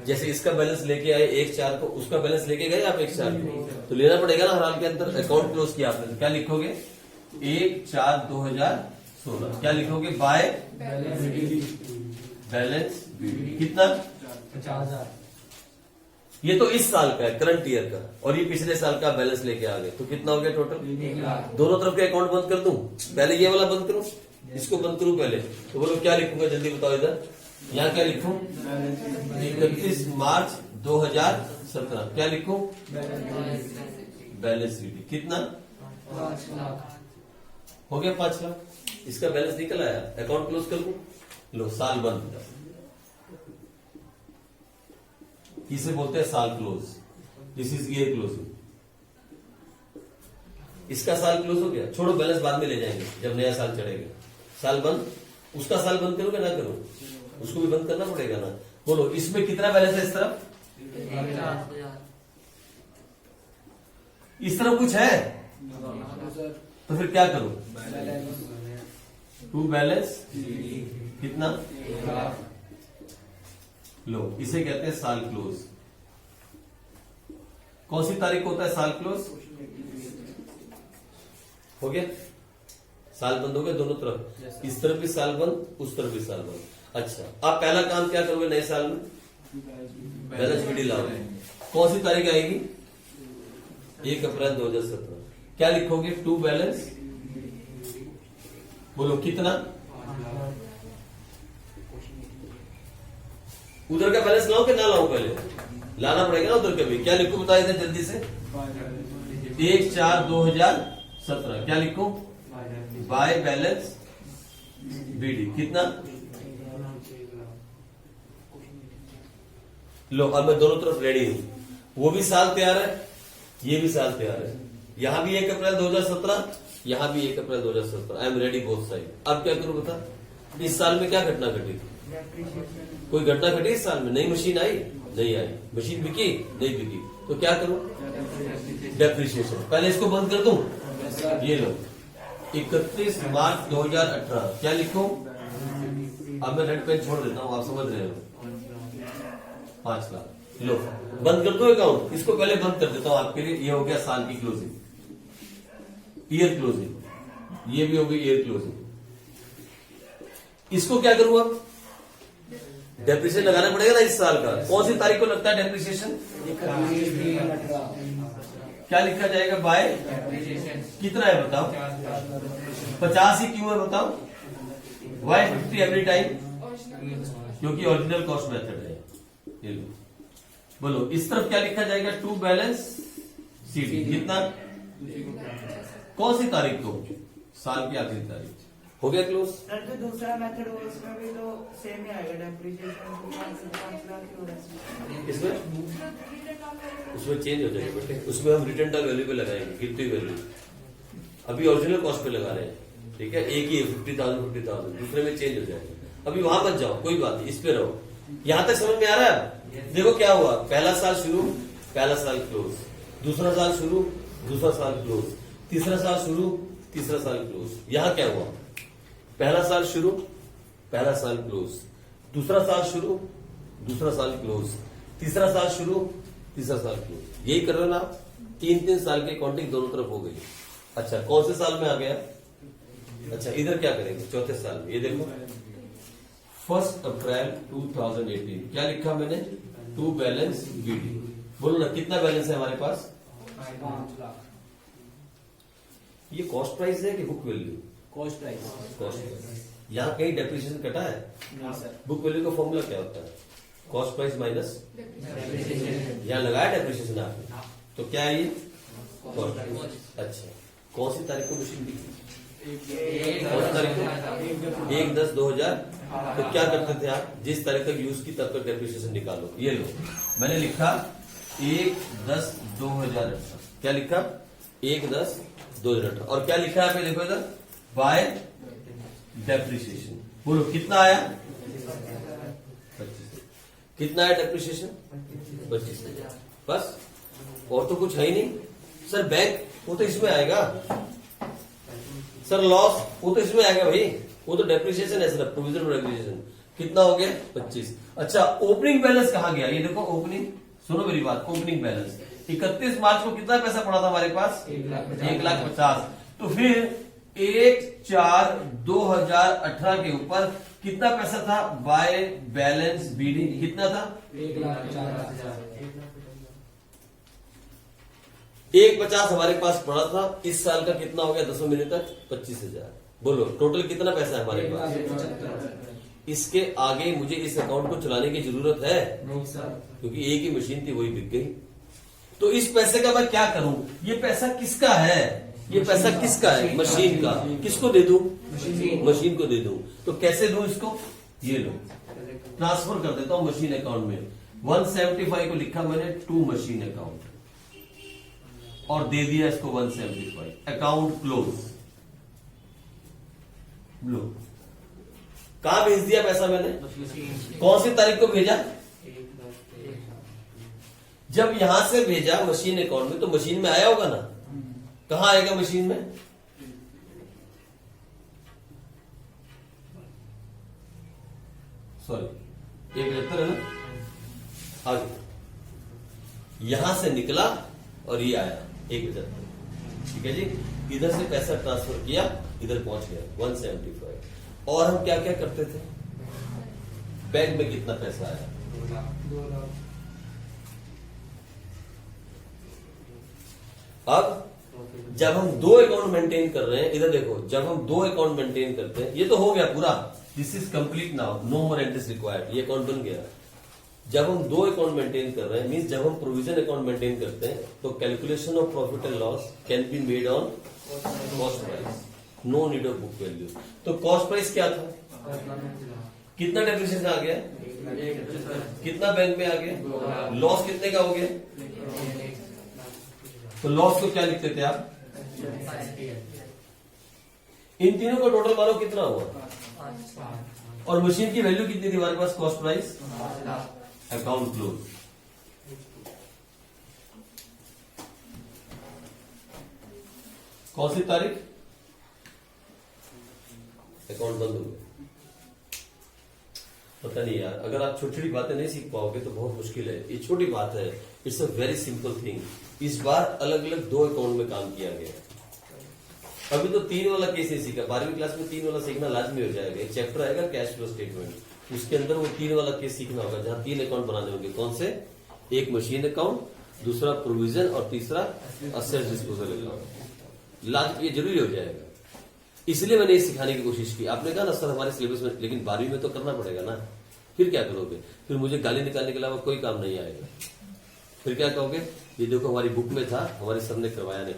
जैसे इसका बैलेंस लेके आए 1/4 को, उसका बैलेंस लेके गए आप 1/4 को, तो लेना पड़ेगा ना हर हाल के अंदर। अकाउंट क्लोज किया आपने, तो क्या लिखोगे? 1/4/2016। क्या लिखोगे? बाय बैलेंस बीडी कितना? 50,000 ये तो इस साल का है, करंट ईयर का, और ये पिछले साल का बैलेंस लेके आ गए, तो कितना हो गया टोटल? 1,00,000 दोनों तरफ के अकाउंट बंद कर दूं? पहले ये वाला बंद करूं, इसको बंद करूं पहले, तो बोलो क्या लिखूंगा जल्दी बताओ इधर, यहाँ क्या लिखूं? 31 मार्च 2017 क्या लिखूं? बैलेंस शीट कितना 5 लाख हो गया? 5 लाख। इसका बैलेंस निकल आया, अकाउंट क्लोज कर दूं? लो साल बंद, इसे बोलते हैं साल close, this is year closing. इसका साल क्लोज हो गया, छोड़ो बैलेंस बाद में ले जाएंगे जब नया साल चढ़ेगा। साल बंद, उसका साल बंद करोगे ना करो, उसको भी बंद करना पड़ेगा ना। बोलो इसमें कितना बैलेंस है? इस तरफ कुछ है तो फिर क्या करो? टू बैलेंस कितना? लो इसे कहते हैं साल क्लोज। कौन सी तारीख को होता है साल क्लोज? हो गया, साल बंद हो गया दोनों तरफ, इस तरफ भी साल बंद, उस तरफ भी साल बंद। अच्छा, आप पहला काम क्या करोगे नए साल में? बैलेंस शीट लाओगे। कौन सी तारीख आएगी? 1 अप्रैल 2017। क्या लिखोगे? टू बैलेंस, बोलो कितना? उधर का बैलेंस लाओ कि ना लाओ? पहले लाना पड़ेगा ना उधर का भी। क्या लिखो बताओ इधर जल्दी से? 1/4/2017 क्या लिखो? बाय बैलेंस बीडी कितना? लो अब मैं दोनों तरफ रेडी हूं, वो भी साल तैयार है, ये भी साल तैयार है। यहां भी 1 अप्रैल 2017, यहां भी 1 अप्रैल 2017। I am ready both side. अब क्या करूं बता? इस साल में क्या घटना घटी थी? कोई घटना घटी इस साल में? नई मशीन आई? नहीं आई। मशीन बिकी? नहीं बिकी। तो क्या करूं? डेप्रिसिएशन। पहले इसको बंद कर दूं? ये लो 31 मार्च 2018 क्या लिखूं? अब मैं रेड पेन छोड़ देता हूं, आप समझ रहे हो। 5 लाख लो बंद कर दो अकाउंट। इसको पहले बंद कर देता हूं आपके लिए। ये हो गया साल की क्लोजिंग, ईयर क्लोजिंग। ये भी हो गई ईयर क्लोजिंग। इसको क्या करूं अब? डेप्रिसिएशन लगाना पड़ेगा ना इस साल का। कौन सी तारीख को लगता है डेप्रिसिएशन? क्या लिखा जाएगा? बाय कितना है बताओ? 50 ही क्यों है बताओ? Why 50 every time? क्योंकि ओरिजिनल कॉस्ट मेथड है। ये लो बोलो इस तरफ क्या लिखा जाएगा? टू बैलेंस सीडी कितना? कौन सी तारीख को? साल की आखिरी तारीख। हो गया क्लोज। सर जो दूसरा मेथड हो उसमें भी तो सेम ही आएगा डेप्रिसिएशन, 5 लाख ही हो रहा है इसमें। उसमें चेंज हो जाएगा बेटे, उसमें हम रिटर्न डाल वैल्यू पे लगाएंगे, गिरती वैल्यू। अभी ओरिजिनल कॉस्ट पे लगा रहे हैं, ठीक है। एक ही 50,000, दूसरे में चेंज हो जाएगा। अभी वहां मत जाओ, कोई बात नहीं, इस पे रहो। यहां तक समझ में आ रहा है? देखो क्या हुआ, पहला साल शुरू, पहला साल क्लोज, दूसरा साल शुरू, दूसरा साल क्लोज, तीसरा साल शुरू, तीसरा साल क्लोज। यहां क्या हुआ? पहला साल शुरू, पहला साल क्लोज, दूसरा साल शुरू, दूसरा साल क्लोज, तीसरा साल शुरू, तीसरा साल क्लोज। यही कर रहे हो ना आप? 3-3 साल की अकाउंटिंग दोनों तरफ हो गई। अच्छा कौन से साल में आ गया? अच्छा इधर क्या करेंगे? चौथे साल में। ये देखो 1 अप्रैल 2018 क्या लिखा मैंने? To balance BD. बोलो ना कितना बैलेंस है हमारे पास? 5 लाख ये कॉस्ट प्राइस है कि book value? Cost price. Cost price. यहाँ कहीं डेप्रिसिएशन कटा है? नहीं सर। बुक वैल्यू का फॉर्मूला क्या होता है? कॉस्ट प्राइस माइनस, यहाँ लगाया डेप्रिसिएशन आपने, तो क्या है ये? Cost price. अच्छा कौन सी तारीख को मशीन बिकी? कौन सी तारीख को? 1/10/2000। तो क्या करते थे आप? जिस तारीख तक यूज की तब तक डेप्रिसिएशन निकालो। ये लो मैंने लिखा 1/10/2018। क्या लिखा? 1/10/2018। और क्या लिखा है? देखो इधर बाय डेप्रिसिएशन। बोलो कितना आया? 25। कितना आया डेप्रिसिएशन? 25,000। बस, और तो कुछ है ही नहीं। सर बैंक वो तो इसमें आएगा, सर लॉस वो तो इसमें आएगा भाई, वो तो डेप्रिसिएशन है सर, प्रोविजन फॉर डेप्रिसिएशन। कितना हो गया? 25। अच्छा ओपनिंग बैलेंस कहां गया? ये देखो ओपनिंग, सुनो मेरी बात, ओपनिंग बैलेंस 31 मार्च को कितना पैसा पड़ा था हमारे पास? 1,50,000। तो फिर 1/4/2018 के ऊपर कितना पैसा था बाय बैलेंस बीडी? कितना था? 1,04,000। 1,50 हमारे पास पड़ा था। इस साल का कितना हो गया 10वें महीने तक? 25,000। बोलो टोटल कितना पैसा है हमारे पास? 1,75,000। इसके आगे मुझे इस अकाउंट को चलाने की जरूरत है नहीं सर। क्योंकि एक ही मशीन थी वही बिक गई। तो इस पैसे का मैं क्या करूं? ये पैसा किसका है? ये पैसा किसका है? मशीन का। किसको दे दूं? मशीन को दे दूं। तो कैसे दूं इसको? ये लो ट्रांसफर कर देता हूं मशीन अकाउंट में। 175 को लिखा मैंने टू मशीन अकाउंट और दे दिया इसको 175। Account close. लो कहां भेज दिया पैसा मैंने? कौन सी तारीख को भेजा? जब यहां से भेजा मशीन अकाउंट में तो मशीन में आया होगा ना? कहां आएगा मशीन में? सॉरी 1,75 है ना? आगे यहां से निकला और ये आया 1,75। ठीक है जी। इधर से पैसा ट्रांसफर किया, इधर पहुंच गया 175। और हम क्या क्या करते थे? बैंक में कितना पैसा आया? 2 लाख। अब जब हम दो अकाउंट मेंटेन कर रहे हैं, इधर देखो, जब हम दो अकाउंट मेंटेन करते हैं, ये तो हो गया पूरा, this is complete now, no more entries required, ये अकाउंट बन गया। जब हम दो अकाउंट मेंटेन कर रहे हैं, मींस जब हम प्रोविजन अकाउंट मेंटेन करते हैं, तो calculation of profit and loss can be made on cost price, no need of book value. तो कॉस्ट प्राइस क्या था? कितना डेप्रिसिएशन आ गया? कितना बैंक में आ गया? लॉस कितने का हो गया? तो लॉस को क्या लिखते थे आप? इन तीनों का टोटल मानो कितना हुआ? और मशीन की वैल्यू कितनी थी हमारे पास? Cost price. Account close. कौन सी तारीख? अकाउंट बंद हो गया। पता नहीं यार, अगर आप छोटी छोटी बातें नहीं सीख पाओगे तो बहुत मुश्किल है। ये छोटी बात है, it's a very simple thing. इस बार अलग अलग दो अकाउंट में काम किया गया। अभी तो 3 वाला केस नहीं सीखा। 12वीं क्लास में 3 वाला सीखना लाजमी हो जाएगा। एक चैप्टर आएगा कैश फ्लो स्टेटमेंट, उसके अंदर वो 3 वाला केस सीखना होगा, जहां 3 अकाउंट बनाने होंगे। कौन से? एक मशीन अकाउंट, दूसरा प्रोविजन और तीसरा असेट डिस्पोजल अकाउंट। ये जरूरी हो जाएगा। इसलिए मैंने ये सिखाने की कोशिश की। आपने कहा ना सर हमारे सिलेबस में, लेकिन 12वीं में तो करना पड़ेगा ना। फिर क्या करोगे? फिर मुझे गाली निकालने के अलावा कोई काम नहीं आएगा। फिर क्या कहोगे? ये देखो हमारी बुक में था, हमारे सर ने करवाया नहीं।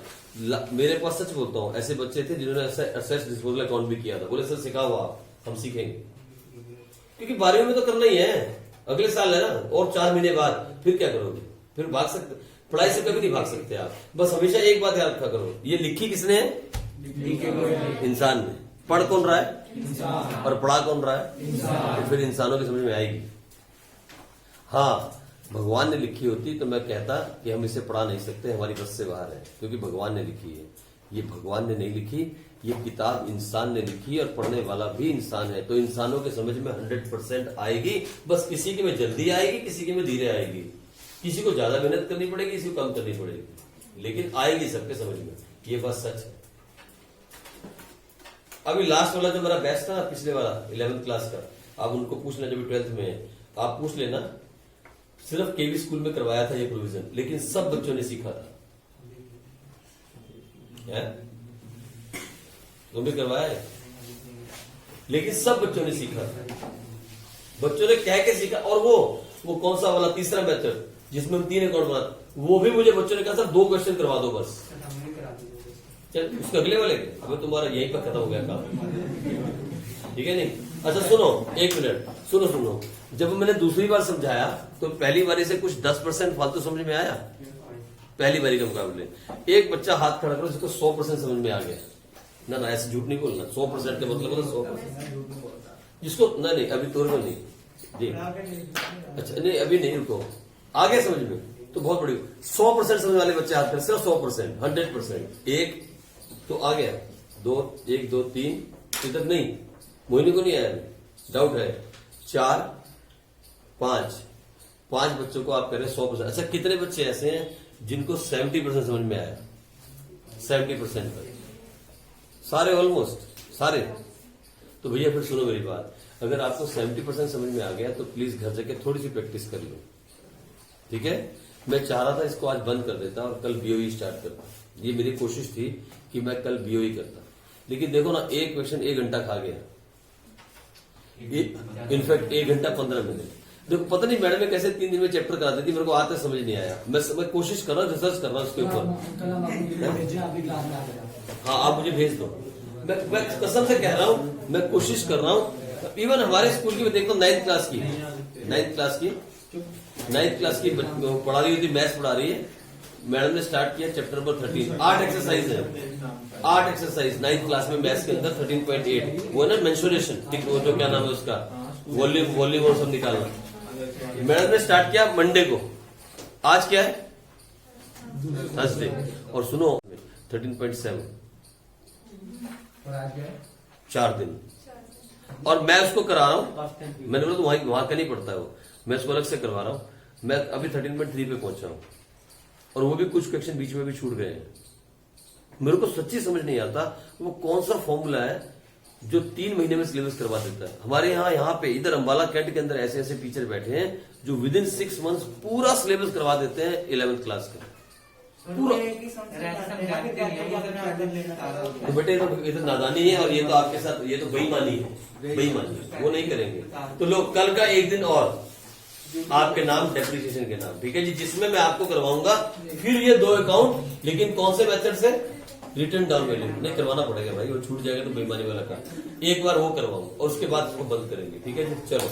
मेरे पास सच बोलता हूँ, ऐसे बच्चे थे जिन्होंने असेट डिस्पोजल अकाउंट भी किया था। बोले सर सिखाओ आप, हम सीखेंगे। क्योंकि 12वीं में तो करना ही है, अगले साल है ना, और 4 महीने बाद। फिर क्या करोगे? फिर भाग सकते? पढ़ाई से कभी नहीं भाग सकते आप। बस हमेशा एक बात याद रखा करो, ये लिखी किसने है? इंसान ने। पढ़ कौन रहा है? इंसान। और पढ़ा कौन रहा है? इंसान। तो फिर इंसानों की समझ में आएगी। हाँ, भगवान ने लिखी होती तो मैं कहता कि हम इसे पढ़ा नहीं सकते, हमारी बस से बाहर है, क्योंकि भगवान ने लिखी है। ये भगवान ने नहीं लिखी, ये किताब इंसान ने लिखी, और पढ़ने वाला भी इंसान है। तो इंसानों के समझ में 100% आएगी। बस किसी के में जल्दी आएगी, किसी के में धीरे आएगी, किसी को ज्यादा मेहनत करनी पड़ेगी, किसी को कम करनी पड़ेगी, लेकिन आएगी सबके समझ में। ये बात सच है। अभी लास्ट वाला जो मेरा बैच था ना, पिछले वाला 11th क्लास का, आप उनको पूछना, जब 12th में है आप पूछ लेना। सिर्फ केवी स्कूल में करवाया था ये प्रोविजन, लेकिन सब बच्चों ने सीखा था। तुम भी करवाया है, लेकिन सब बच्चों ने सीखा था। बच्चों ने कह के सीखा। और वो कौन सा वाला तीसरा मेथड जिसमें हम 3 अकाउंट बनाते, वो भी मुझे बच्चों ने कहा था 2 क्वेश्चन करवा दो बस। चल उसके अगले वाले अभी तुम्हारा यहीं पर खत्म हो गया काम, ठीक है नहीं? अच्छा सुनो, 1 मिनट सुनो। जब मैंने दूसरी बार समझाया तो पहली बारी से कुछ 10% फालतू समझ में आया, पहली बारी के मुकाबले। एक बच्चा हाथ खड़ा करो जिसको 100% समझ में आ गया। ना ऐसे झूठ नहीं बोलना। 100% का मतलब होता 100%। जिसको नहीं अभी तोड़ में नहीं जी, अच्छा नहीं अभी नहीं, रुको, आ गया समझ में तो बहुत बड़ी। 100% समझ वाले बच्चे हाथ खड़े, सिर्फ 100%, 100%। एक तो आ गया, 2 1 2 3, इधर नहीं, मोहिनी को नहीं आया, डाउट है। 4 5 बच्चों को आप कह रहे हैं 100%। अच्छा कितने बच्चे ऐसे हैं जिनको 70% समझ में आया? 70% सारे ऑलमोस्ट सारे। तो भैया फिर सुनो मेरी बात, अगर आपको 70% समझ में आ गया तो प्लीज घर जाके थोड़ी सी प्रैक्टिस कर लो, ठीक है। मैं चाह रहा था इसको आज बंद कर देता और कल बीओई स्टार्ट करता, ये मेरी कोशिश थी कि मैं कल बीओई करता, लेकिन देखो ना एक क्वेश्चन 1 घंटा खा गया, इनफैक्ट 1 घंटा 15 मिनट। देखो पता नहीं मैडम ने कैसे 3 दिन में चैप्टर करा दी थी, मेरे को आज तक समझ नहीं आया। मैं कोशिश कर रहा हूँ, रिसर्च कर रहा हूँ उसके ऊपर। हाँ आप मुझे भेज दो, मैं कसम से कह रहा हूँ, मैं कोशिश कर रहा हूँ। इवन हमारे स्कूल की मैं देखता हूँ 9th क्लास की पढ़ा रही होती, मैथ्स पढ़ा रही है मैडम ने, स्टार्ट किया चैप्टर नंबर 13, 8 एक्सरसाइज है, 8 एक्सरसाइज 9th क्लास में मैथ्स के अंदर 13.8, वो है ना मेंसुरेशन, ठीक, वो जो क्या नाम है उसका, वॉल्यूम और सब निकालना। मैडम ने स्टार्ट किया मंडे को, आज क्या है थर्सडे, और सुनो 13.7 और आज क्या है? 4 दिन, और मैं उसको करा रहा हूँ। मैंने बोला तो वहां का नहीं पड़ता है वो, मैं उसको अलग से करवा रहा हूँ। मैं अभी 13.3 पे पहुंचा हूँ, और वो भी कुछ क्वेश्चन बीच में भी छूट गए हैं। मेरे को सच्ची समझ नहीं आता वो कौन सा फॉर्मूला है जो 3 महीने में सिलेबस करवा देता है। हमारे यहाँ पे इधर अंबाला कैंट के अंदर ऐसे ऐसे टीचर बैठे हैं जो विद इन 6 मंथ्स पूरा सिलेबस करवा देते हैं 11th क्लास का पूरा। तो बेटे ये तो नादानी है, और ये तो आपके साथ ये तो बेईमानी है, बेईमानी, वो नहीं करेंगे। तो लोग कल का 1 दिन और आपके नाम डेप्रिसिएशन के नाम, ठीक है जी, जिसमें मैं आपको करवाऊंगा फिर ये 2 अकाउंट, लेकिन कौन से मेथड से, रिटर्न डाउन वैल्यू नहीं करवाना पड़ेगा भाई, वो छूट जाएगा तो बेईमानी वाला काम। एक बार वो करवाऊंगा और उसके बाद इसको बंद करेंगे, ठीक है जी। चलो